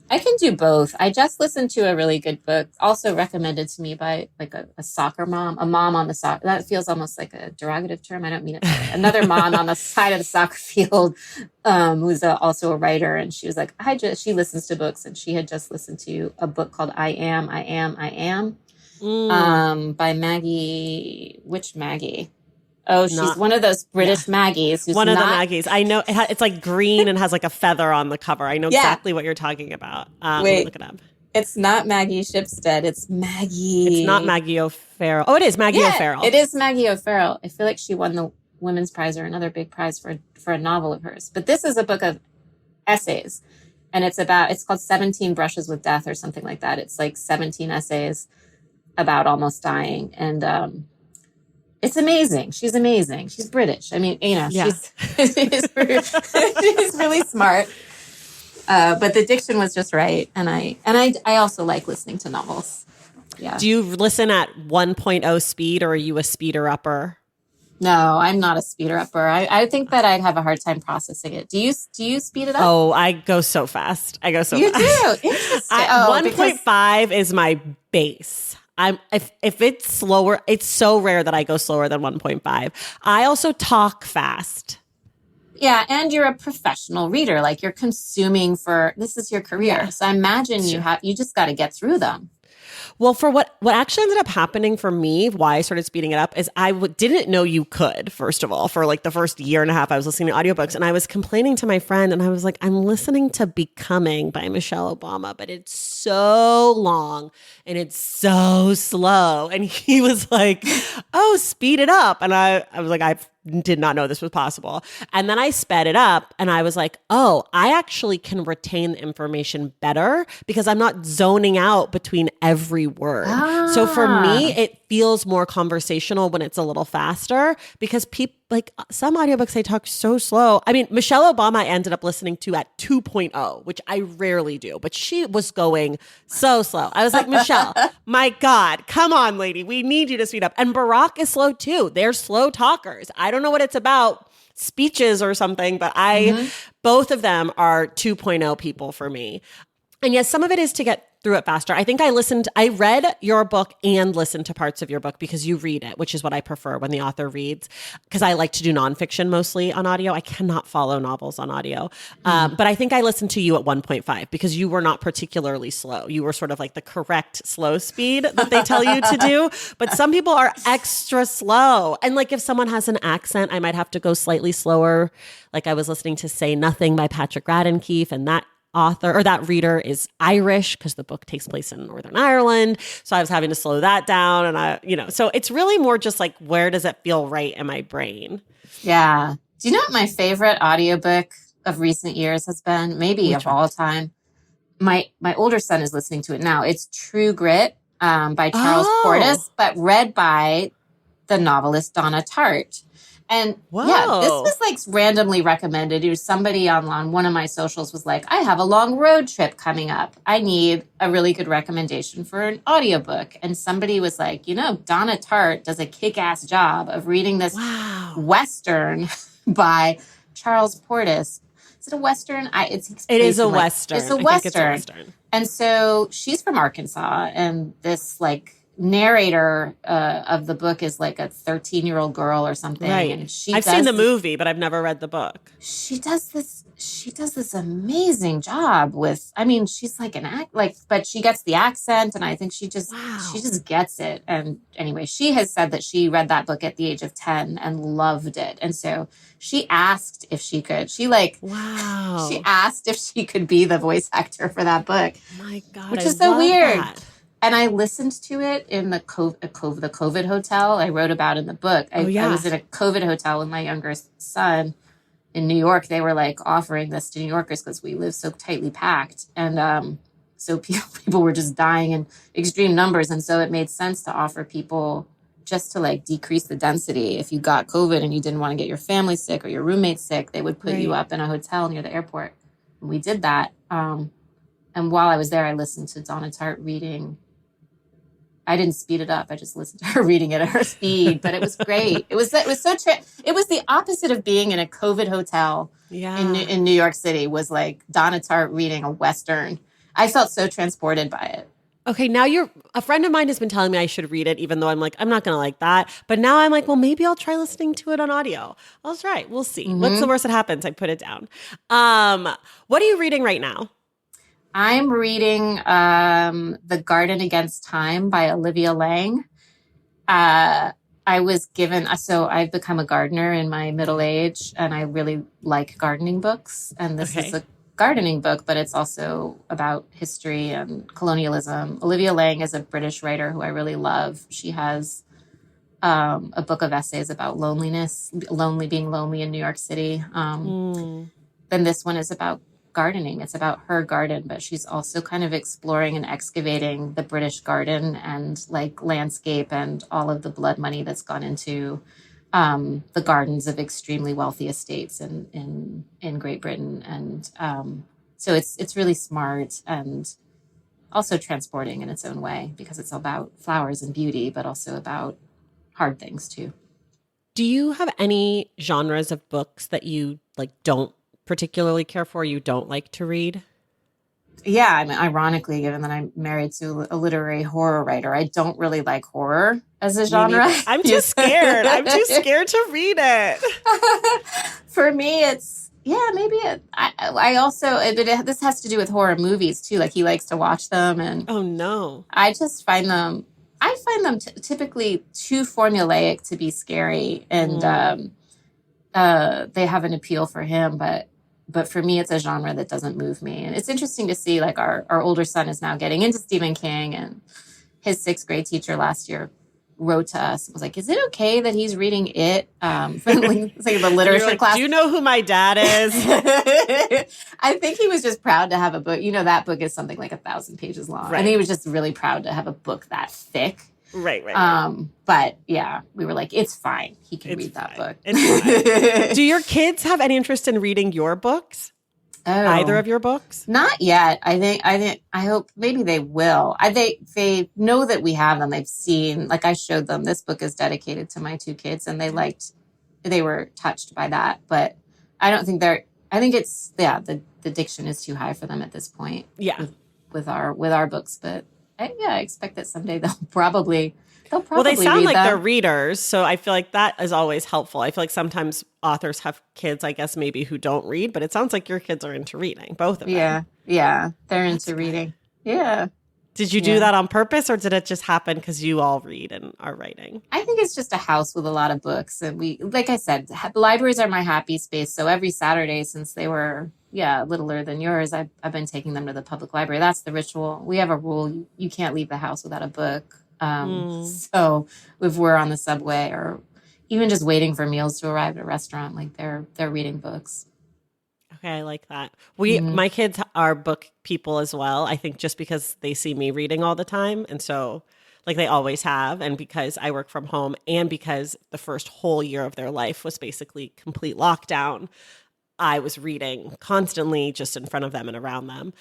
I can do both. I just listened to a really good book, also recommended to me by a soccer mom, a mom on the soccer. That feels almost like a derogative term. I don't mean it. Another mom on the side of the soccer field, who's also a writer, and she was like, she listens to books, and she had just listened to a book called I Am. By Maggie. Which Maggie? Oh, she's one of those British Maggies. Who's one of the Maggies. I know it's like green and has like a feather on the cover. I know exactly what you're talking about. Wait, look it up. It's not Maggie Shipstead. It's Maggie. It's not Maggie O'Farrell. Oh, it is Maggie O'Farrell. It is Maggie O'Farrell. I feel like she won the Women's Prize or another big prize for a novel of hers. But this is a book of essays, and it's called 17 Brushes with Death or something like that. It's like 17 essays about almost dying. And it's amazing. She's amazing. She's British. I mean, she's really smart. But the diction was just right. And I also like listening to novels. Yeah. Do you listen at 1.0 speed, or are you a speeder upper? No, I'm not a speeder upper. I think that I'd have a hard time processing it. Do you speed it up? Oh, I go so fast. You do? Interesting. 1.5 is my base. If it's slower, it's so rare that I go slower than 1.5. I also talk fast. Yeah, and you're a professional reader. Like, you're consuming this is your career. Yeah. So I imagine you just got to get through them. Well, for what actually ended up happening for me, why I started speeding it up, is I didn't know you could, first of all. For like the first year and a half, I was listening to audiobooks, and I was complaining to my friend, and I was like, I'm listening to Becoming by Michelle Obama, but it's so long, and it's so slow. And he was like, oh, speed it up. And I was like, I did not know this was possible. And then I sped it up, and I was like, oh, I actually can retain the information better because I'm not zoning out between every word. So for me, it feels more conversational when it's a little faster, because people, like, some audiobooks, they talk so slow. I mean, Michelle Obama I ended up listening to at 2.0, which I rarely do, but she was going so slow. I was like, Michelle, my God, come on, lady. We need you to speed up. And Barack is slow too. They're slow talkers. I don't know what it's about, speeches or something, but both of them are 2.0 people for me. And yes, some of it is to get through it faster. I think I read your book and listened to parts of your book because you read it, which is what I prefer when the author reads, because I like to do nonfiction mostly on audio. I cannot follow novels on audio. But I think I listened to you at 1.5 because you were not particularly slow. You were sort of like the correct slow speed that they tell you to do. But some people are extra slow. And like, if someone has an accent, I might have to go slightly slower. Like, I was listening to Say Nothing by Patrick Raddenkeefe, and that author or that reader is Irish because the book takes place in Northern Ireland. So I was having to slow that down. And so it's really more just like, where does it feel right in my brain? Yeah. Do you know what my favorite audiobook of recent years has been? Maybe Which of one? all time. My older son is listening to it now. It's True Grit by Charles Oh, Portis, but read by the novelist Donna Tartt. And yeah, this whoa. was like randomly recommended. It was somebody on one of my socials was like, I have a long road trip coming up. I need a really good recommendation for an audiobook. And somebody was like, Donna Tartt does a kick-ass job of reading this Wow. Western by Charles Portis. Is it a Western? It is a like, Western. it's a I think it's a Western. Western. And so she's from Arkansas, and this like narrator of the book is like a 13-year-old girl or something. Right. And I've seen the movie, but I've never read the book. she does this amazing job with, I mean, she's like but she gets the accent, and I think she just gets it. And anyway, she has said that she read that book at the age of 10 and loved it. And so she asked if she could. She asked if she could be the voice actor for that book. My God, which I is so love weird. That. And I listened to it in the COVID hotel I wrote about in the book. I was in a COVID hotel with my younger son in New York. They were like offering this to New Yorkers because we live so tightly packed. And so people were just dying in extreme numbers. And so it made sense to offer people just to like decrease the density. If you got COVID and you didn't want to get your family sick or your roommate sick, they would put you up in a hotel near the airport. And we did that. And while I was there, I listened to Donna Tartt reading. I didn't speed it up. I just listened to her reading it at her speed, but it was great. It was the opposite of being in a COVID hotel in New York City. Was like Donna Tartt reading a Western. I felt so transported by it. Okay, now a friend of mine has been telling me I should read it, even though I'm like, I'm not going to like that. But now I'm like, well, maybe I'll try listening to it on audio. I'll try. We'll see. Mm-hmm. What's the worst that happens? I put it down. What are you reading right now? I'm reading The Garden Against Time by Olivia Lang. I was given, so I've become a gardener in my middle age, and I really like gardening books. And this is a gardening book, but it's also about history and colonialism. Olivia Lang is a British writer who I really love. She has a book of essays about loneliness, being lonely in New York City. Then this one is about gardening. It's about her garden, but she's also kind of exploring and excavating the British garden and like landscape and all of the blood money that's gone into the gardens of extremely wealthy estates in Great Britain. And so it's really smart and also transporting in its own way, because it's about flowers and beauty, but also about hard things too. Do you have any genres of books that you like don't particularly care for, you don't like to read? Yeah, I mean, ironically, given that I'm married to a literary horror writer, I don't really like horror as a genre. I'm too scared. I'm too scared to read it. For me, I also, this has to do with horror movies too. Like he likes to watch them, and oh no, I just find them typically too formulaic to be scary, and they have an appeal for him, but for me, it's a genre that doesn't move me. And it's interesting to see, like, our older son is now getting into Stephen King, and his sixth grade teacher last year wrote to us and was like, is it okay that he's reading it? It's like the literature class. Do you know who my dad is? I think he was just proud to have a book. That book is something like 1,000 pages long. Right. And he was just really proud to have a book that thick. Right. But yeah, we were like, it's fine. He can read that book. It's fine. Do your kids have any interest in reading your books? Either of your books? Not yet. I hope maybe they will. They know that we have them. They've seen, like I showed them, this book is dedicated to my two kids, and they were touched by that. But I don't think I think it's, the diction is too high for them at this point. Yeah. With our books, but I expect that someday they'll probably well, they sound like them. They're readers, so I feel like that is always helpful. I feel like sometimes authors have kids, I guess, maybe who don't read, but it sounds like your kids are into reading, both of them. Yeah, they're into reading. Yeah. Did you do that on purpose, or did it just happen because you all read and are writing? I think it's just a house with a lot of books. And like I said, libraries are my happy space. So every Saturday since they were, littler than yours, I've been taking them to the public library. That's the ritual. We have a rule. You can't leave the house without a book. So if we're on the subway or even just waiting for meals to arrive at a restaurant, like they're reading books. Okay, I like that. My kids are book people as well. I think just because they see me reading all the time, and so like they always have, and because I work from home, and because the first whole year of their life was basically complete lockdown, I was reading constantly just in front of them and around them.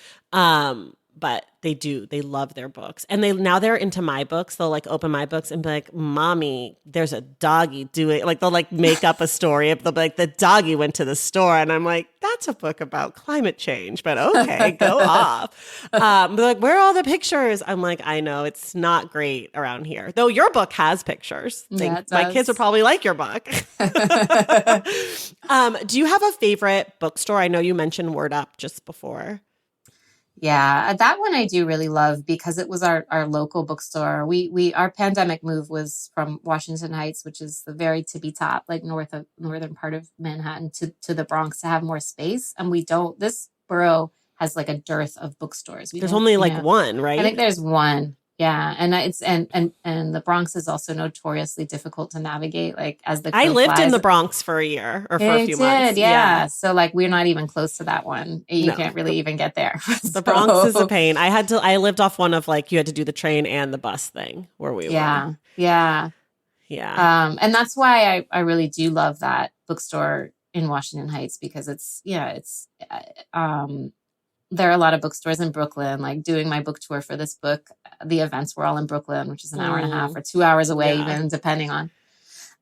But they love their books. And now they're into my books. They'll like open my books and be like, Mommy, there's a doggy doing, like they'll like make up a story. They'll be like, the doggy went to the store. And I'm like, that's a book about climate change, but okay, go off. They're like, where are all the pictures? I'm like, I know it's not great around here. Though your book has pictures. My kids would probably like your book. Do you have a favorite bookstore? I know you mentioned Word Up just before. Yeah, that one I do really love because it was our local bookstore. Our pandemic move was from Washington Heights, which is the very tippy top, like northern part of Manhattan, to the Bronx to have more space. And this borough has like a dearth of bookstores. There's only one, right? I think there's one. Yeah, and and the Bronx is also notoriously difficult to navigate. Like as the I lived in the Bronx for a year or for a few months. Yeah. So like we're not even close to that one. You can't really even get there. The Bronx is a pain. I lived off one of like you had to do the train and the bus thing where we were. Yeah. And that's why I really do love that bookstore in Washington Heights because it's there are a lot of bookstores in Brooklyn, like doing my book tour for this book. The events were all in Brooklyn, which is an hour and a half or 2 hours away, even depending on,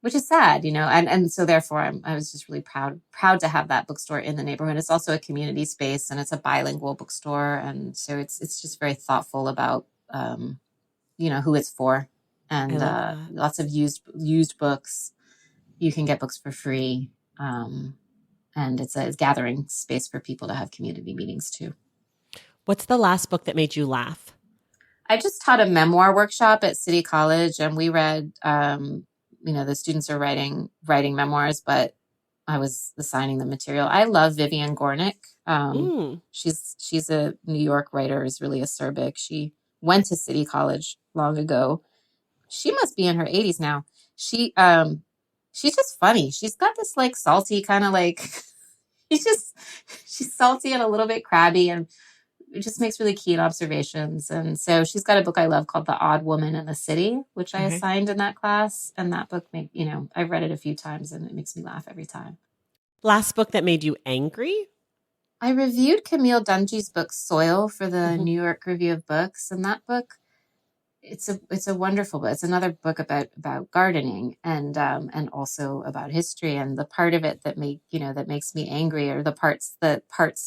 which is sad, and so therefore I was just really proud to have that bookstore in the neighborhood. It's also a community space and it's a bilingual bookstore. And so it's just very thoughtful about, who it's for and lots of used books. You can get books for free. And it's a gathering space for people to have community meetings too. What's the last book that made you laugh? I just taught a memoir workshop at City College, and we read, the students are writing memoirs, but I was assigning the material. I love Vivian Gornick. She's a New York writer, is really acerbic. She went to City College long ago. She must be in her 80s now. She's just funny. She's got this like salty kind of like, she's salty and a little bit crabby and it just makes really keen observations. And so she's got a book I love called The Odd Woman in the City, which I assigned in that class. And that book I've read it a few times and it makes me laugh every time. Last book that made you angry? I reviewed Camille Dungy's book Soil for the New York Review of Books. And that book, it's a wonderful book. It's another book about gardening and also about history. And the part of it that makes me angry are the parts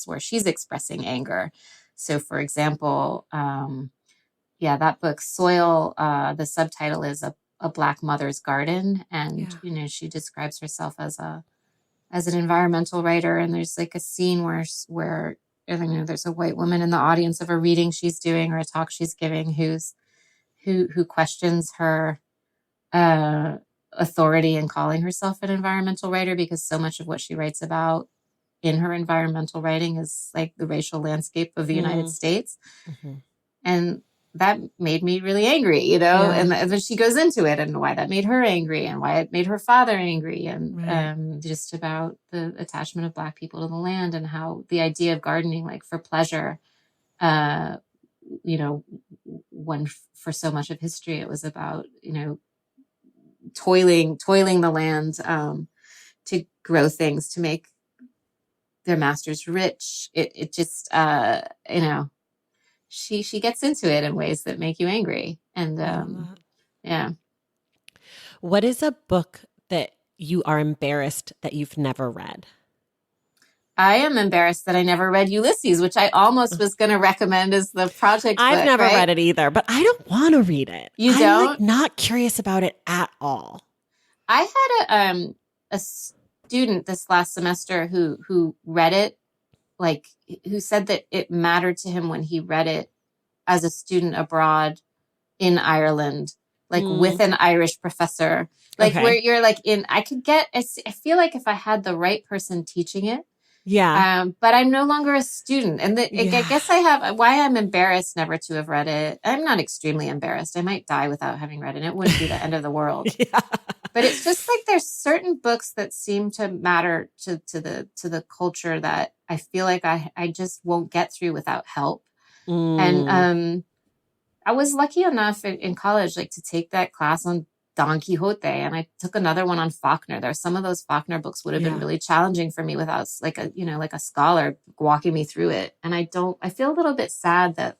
where she's expressing anger. So, for example, that book Soil. The subtitle is a Black Mother's Garden, and she describes herself as an environmental writer. And there's like a scene where there's a white woman in the audience of a reading she's doing or a talk she's giving who questions her authority in calling herself an environmental writer, because so much of what she writes about in her environmental writing is like the racial landscape of the United States. And that made me really angry, and then she goes into it and why that made her angry and why it made her father angry and just about the attachment of Black people to the land and how the idea of gardening, like for pleasure, when for so much of history it was about toiling the land to grow things to make their masters rich. It just she gets into it in ways that make you angry. And what is a book that you are embarrassed that you've never read? I am embarrassed that I never read Ulysses, which I almost was going to recommend as the project book. I've never read it either, but I don't want to read it. You don't? I'm not curious about it at all. I had a student this last semester who read it, like who said that it mattered to him when he read it as a student abroad in Ireland, like with an Irish professor, like where you're like I feel like if I had the right person teaching it, but I'm no longer a student. And I guess why I'm embarrassed never to have read it. I'm not extremely embarrassed. I might die without having read it. It wouldn't be the end of the world. But it's just like there's certain books that seem to matter to the culture that I feel like I just won't get through without help. And I was lucky enough in college like to take that class on Don Quixote, and I took another one on Faulkner. There, some of those Faulkner books would have been really challenging for me without like a scholar walking me through it. And I feel a little bit sad that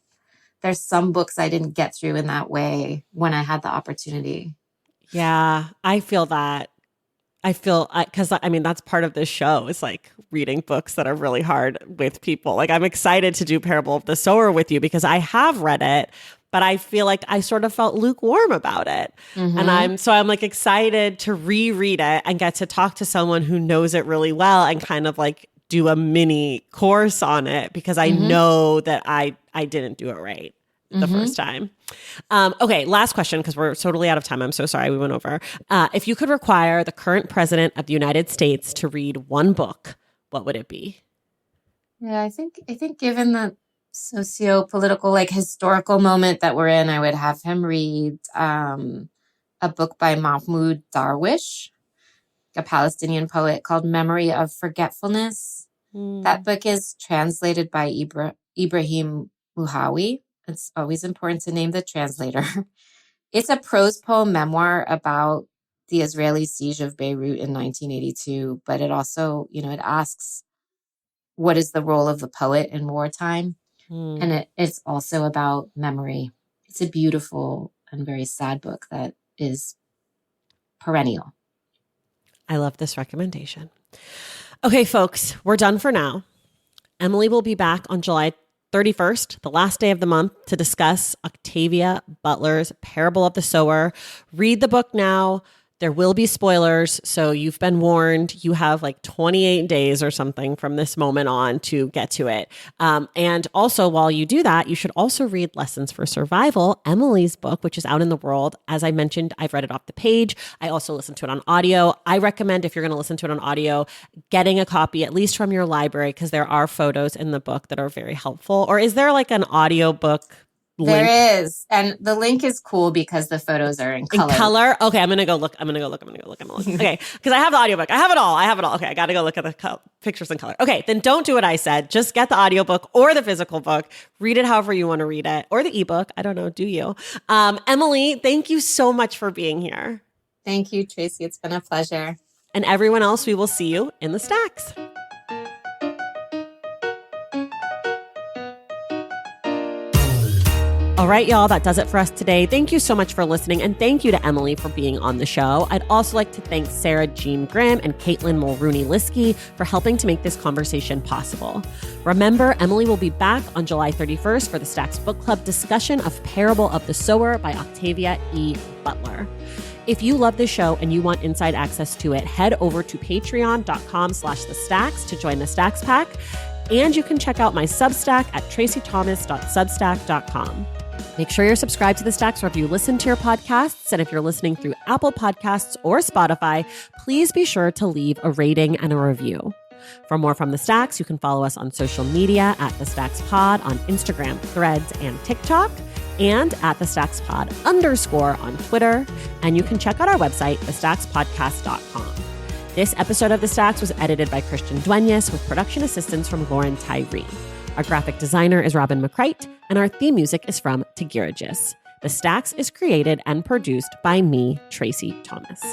there's some books I didn't get through in that way when I had the opportunity. Yeah, I feel that. Because I mean, that's part of this show is like reading books that are really hard with people. Like I'm excited to do Parable of the Sower with you because I have read it, but I feel like I sort of felt lukewarm about it. And I'm like excited to reread it and get to talk to someone who knows it really well and kind of like do a mini course on it because I know that I didn't do it right the first time. Okay, last question because we're totally out of time. I'm so sorry we went over. If you could require the current president of the United States to read one book, what would it be? Yeah, I think given the socio-political, like historical moment that we're in, I would have him read a book by Mahmoud Darwish, a Palestinian poet, called Memory of Forgetfulness. That book is translated by Ibrahim Muhawi. It's always important to name the translator. It's a prose poem memoir about the Israeli siege of Beirut in 1982, but it also, it asks, what is the role of the poet in wartime? And it's also about memory. It's a beautiful and very sad book that is perennial. I love this recommendation. Okay, folks, we're done for now. Emily will be back on July 31st, the last day of the month, to discuss Octavia Butler's Parable of the Sower. Read the book now. There will be spoilers, so you've been warned. You have like 28 days or something from this moment on to get to it. And also, while you do that, you should also read Lessons for Survival, Emily's book, which is out in the world. As I mentioned, I've read it off the page. I also listened to it on audio. I recommend, if you're going to listen to it on audio, getting a copy, at least from your library, because there are photos in the book that are very helpful. Or is there like an audio book link? There is. And the link is cool because the photos are in color. In color? Okay, I'm going to go look. Okay, because I have the audiobook. I have it all. Okay, I got to go look at the pictures in color. Okay, then don't do what I said. Just get the audiobook or the physical book. Read it however you want to read it. Or the ebook. I don't know. Do you? Emily, thank you so much for being here. Thank you, Tracy. It's been a pleasure. And everyone else, we will see you in the stacks. All right, y'all, that does it for us today. Thank you so much for listening, and thank you to Emily for being on the show. I'd also like to thank Sarah Jean Grimm and Caitlin Mulrooney-Liskey for helping to make this conversation possible. Remember, Emily will be back on July 31st for the Stacks Book Club discussion of Parable of the Sower by Octavia E. Butler. If you love this show and you want inside access to it, head over to patreon.com/thestacks to join the Stacks Pack. And you can check out my Substack at tracythomas.substack.com. Make sure you're subscribed to The Stacks wherever you listen to your podcasts. And if you're listening through Apple Podcasts or Spotify, please be sure to leave a rating and a review. For more from The Stacks, you can follow us on social media at The Stacks Pod on Instagram, Threads, and TikTok, and at The Stacks Pod _ on Twitter. And you can check out our website, thestackspodcast.com. This episode of The Stacks was edited by Christian Duenas with production assistance from Lauren Tyree. Our graphic designer is Robin McCrite, and our theme music is from Tigirigis. The Stacks is created and produced by me, Tracy Thomas.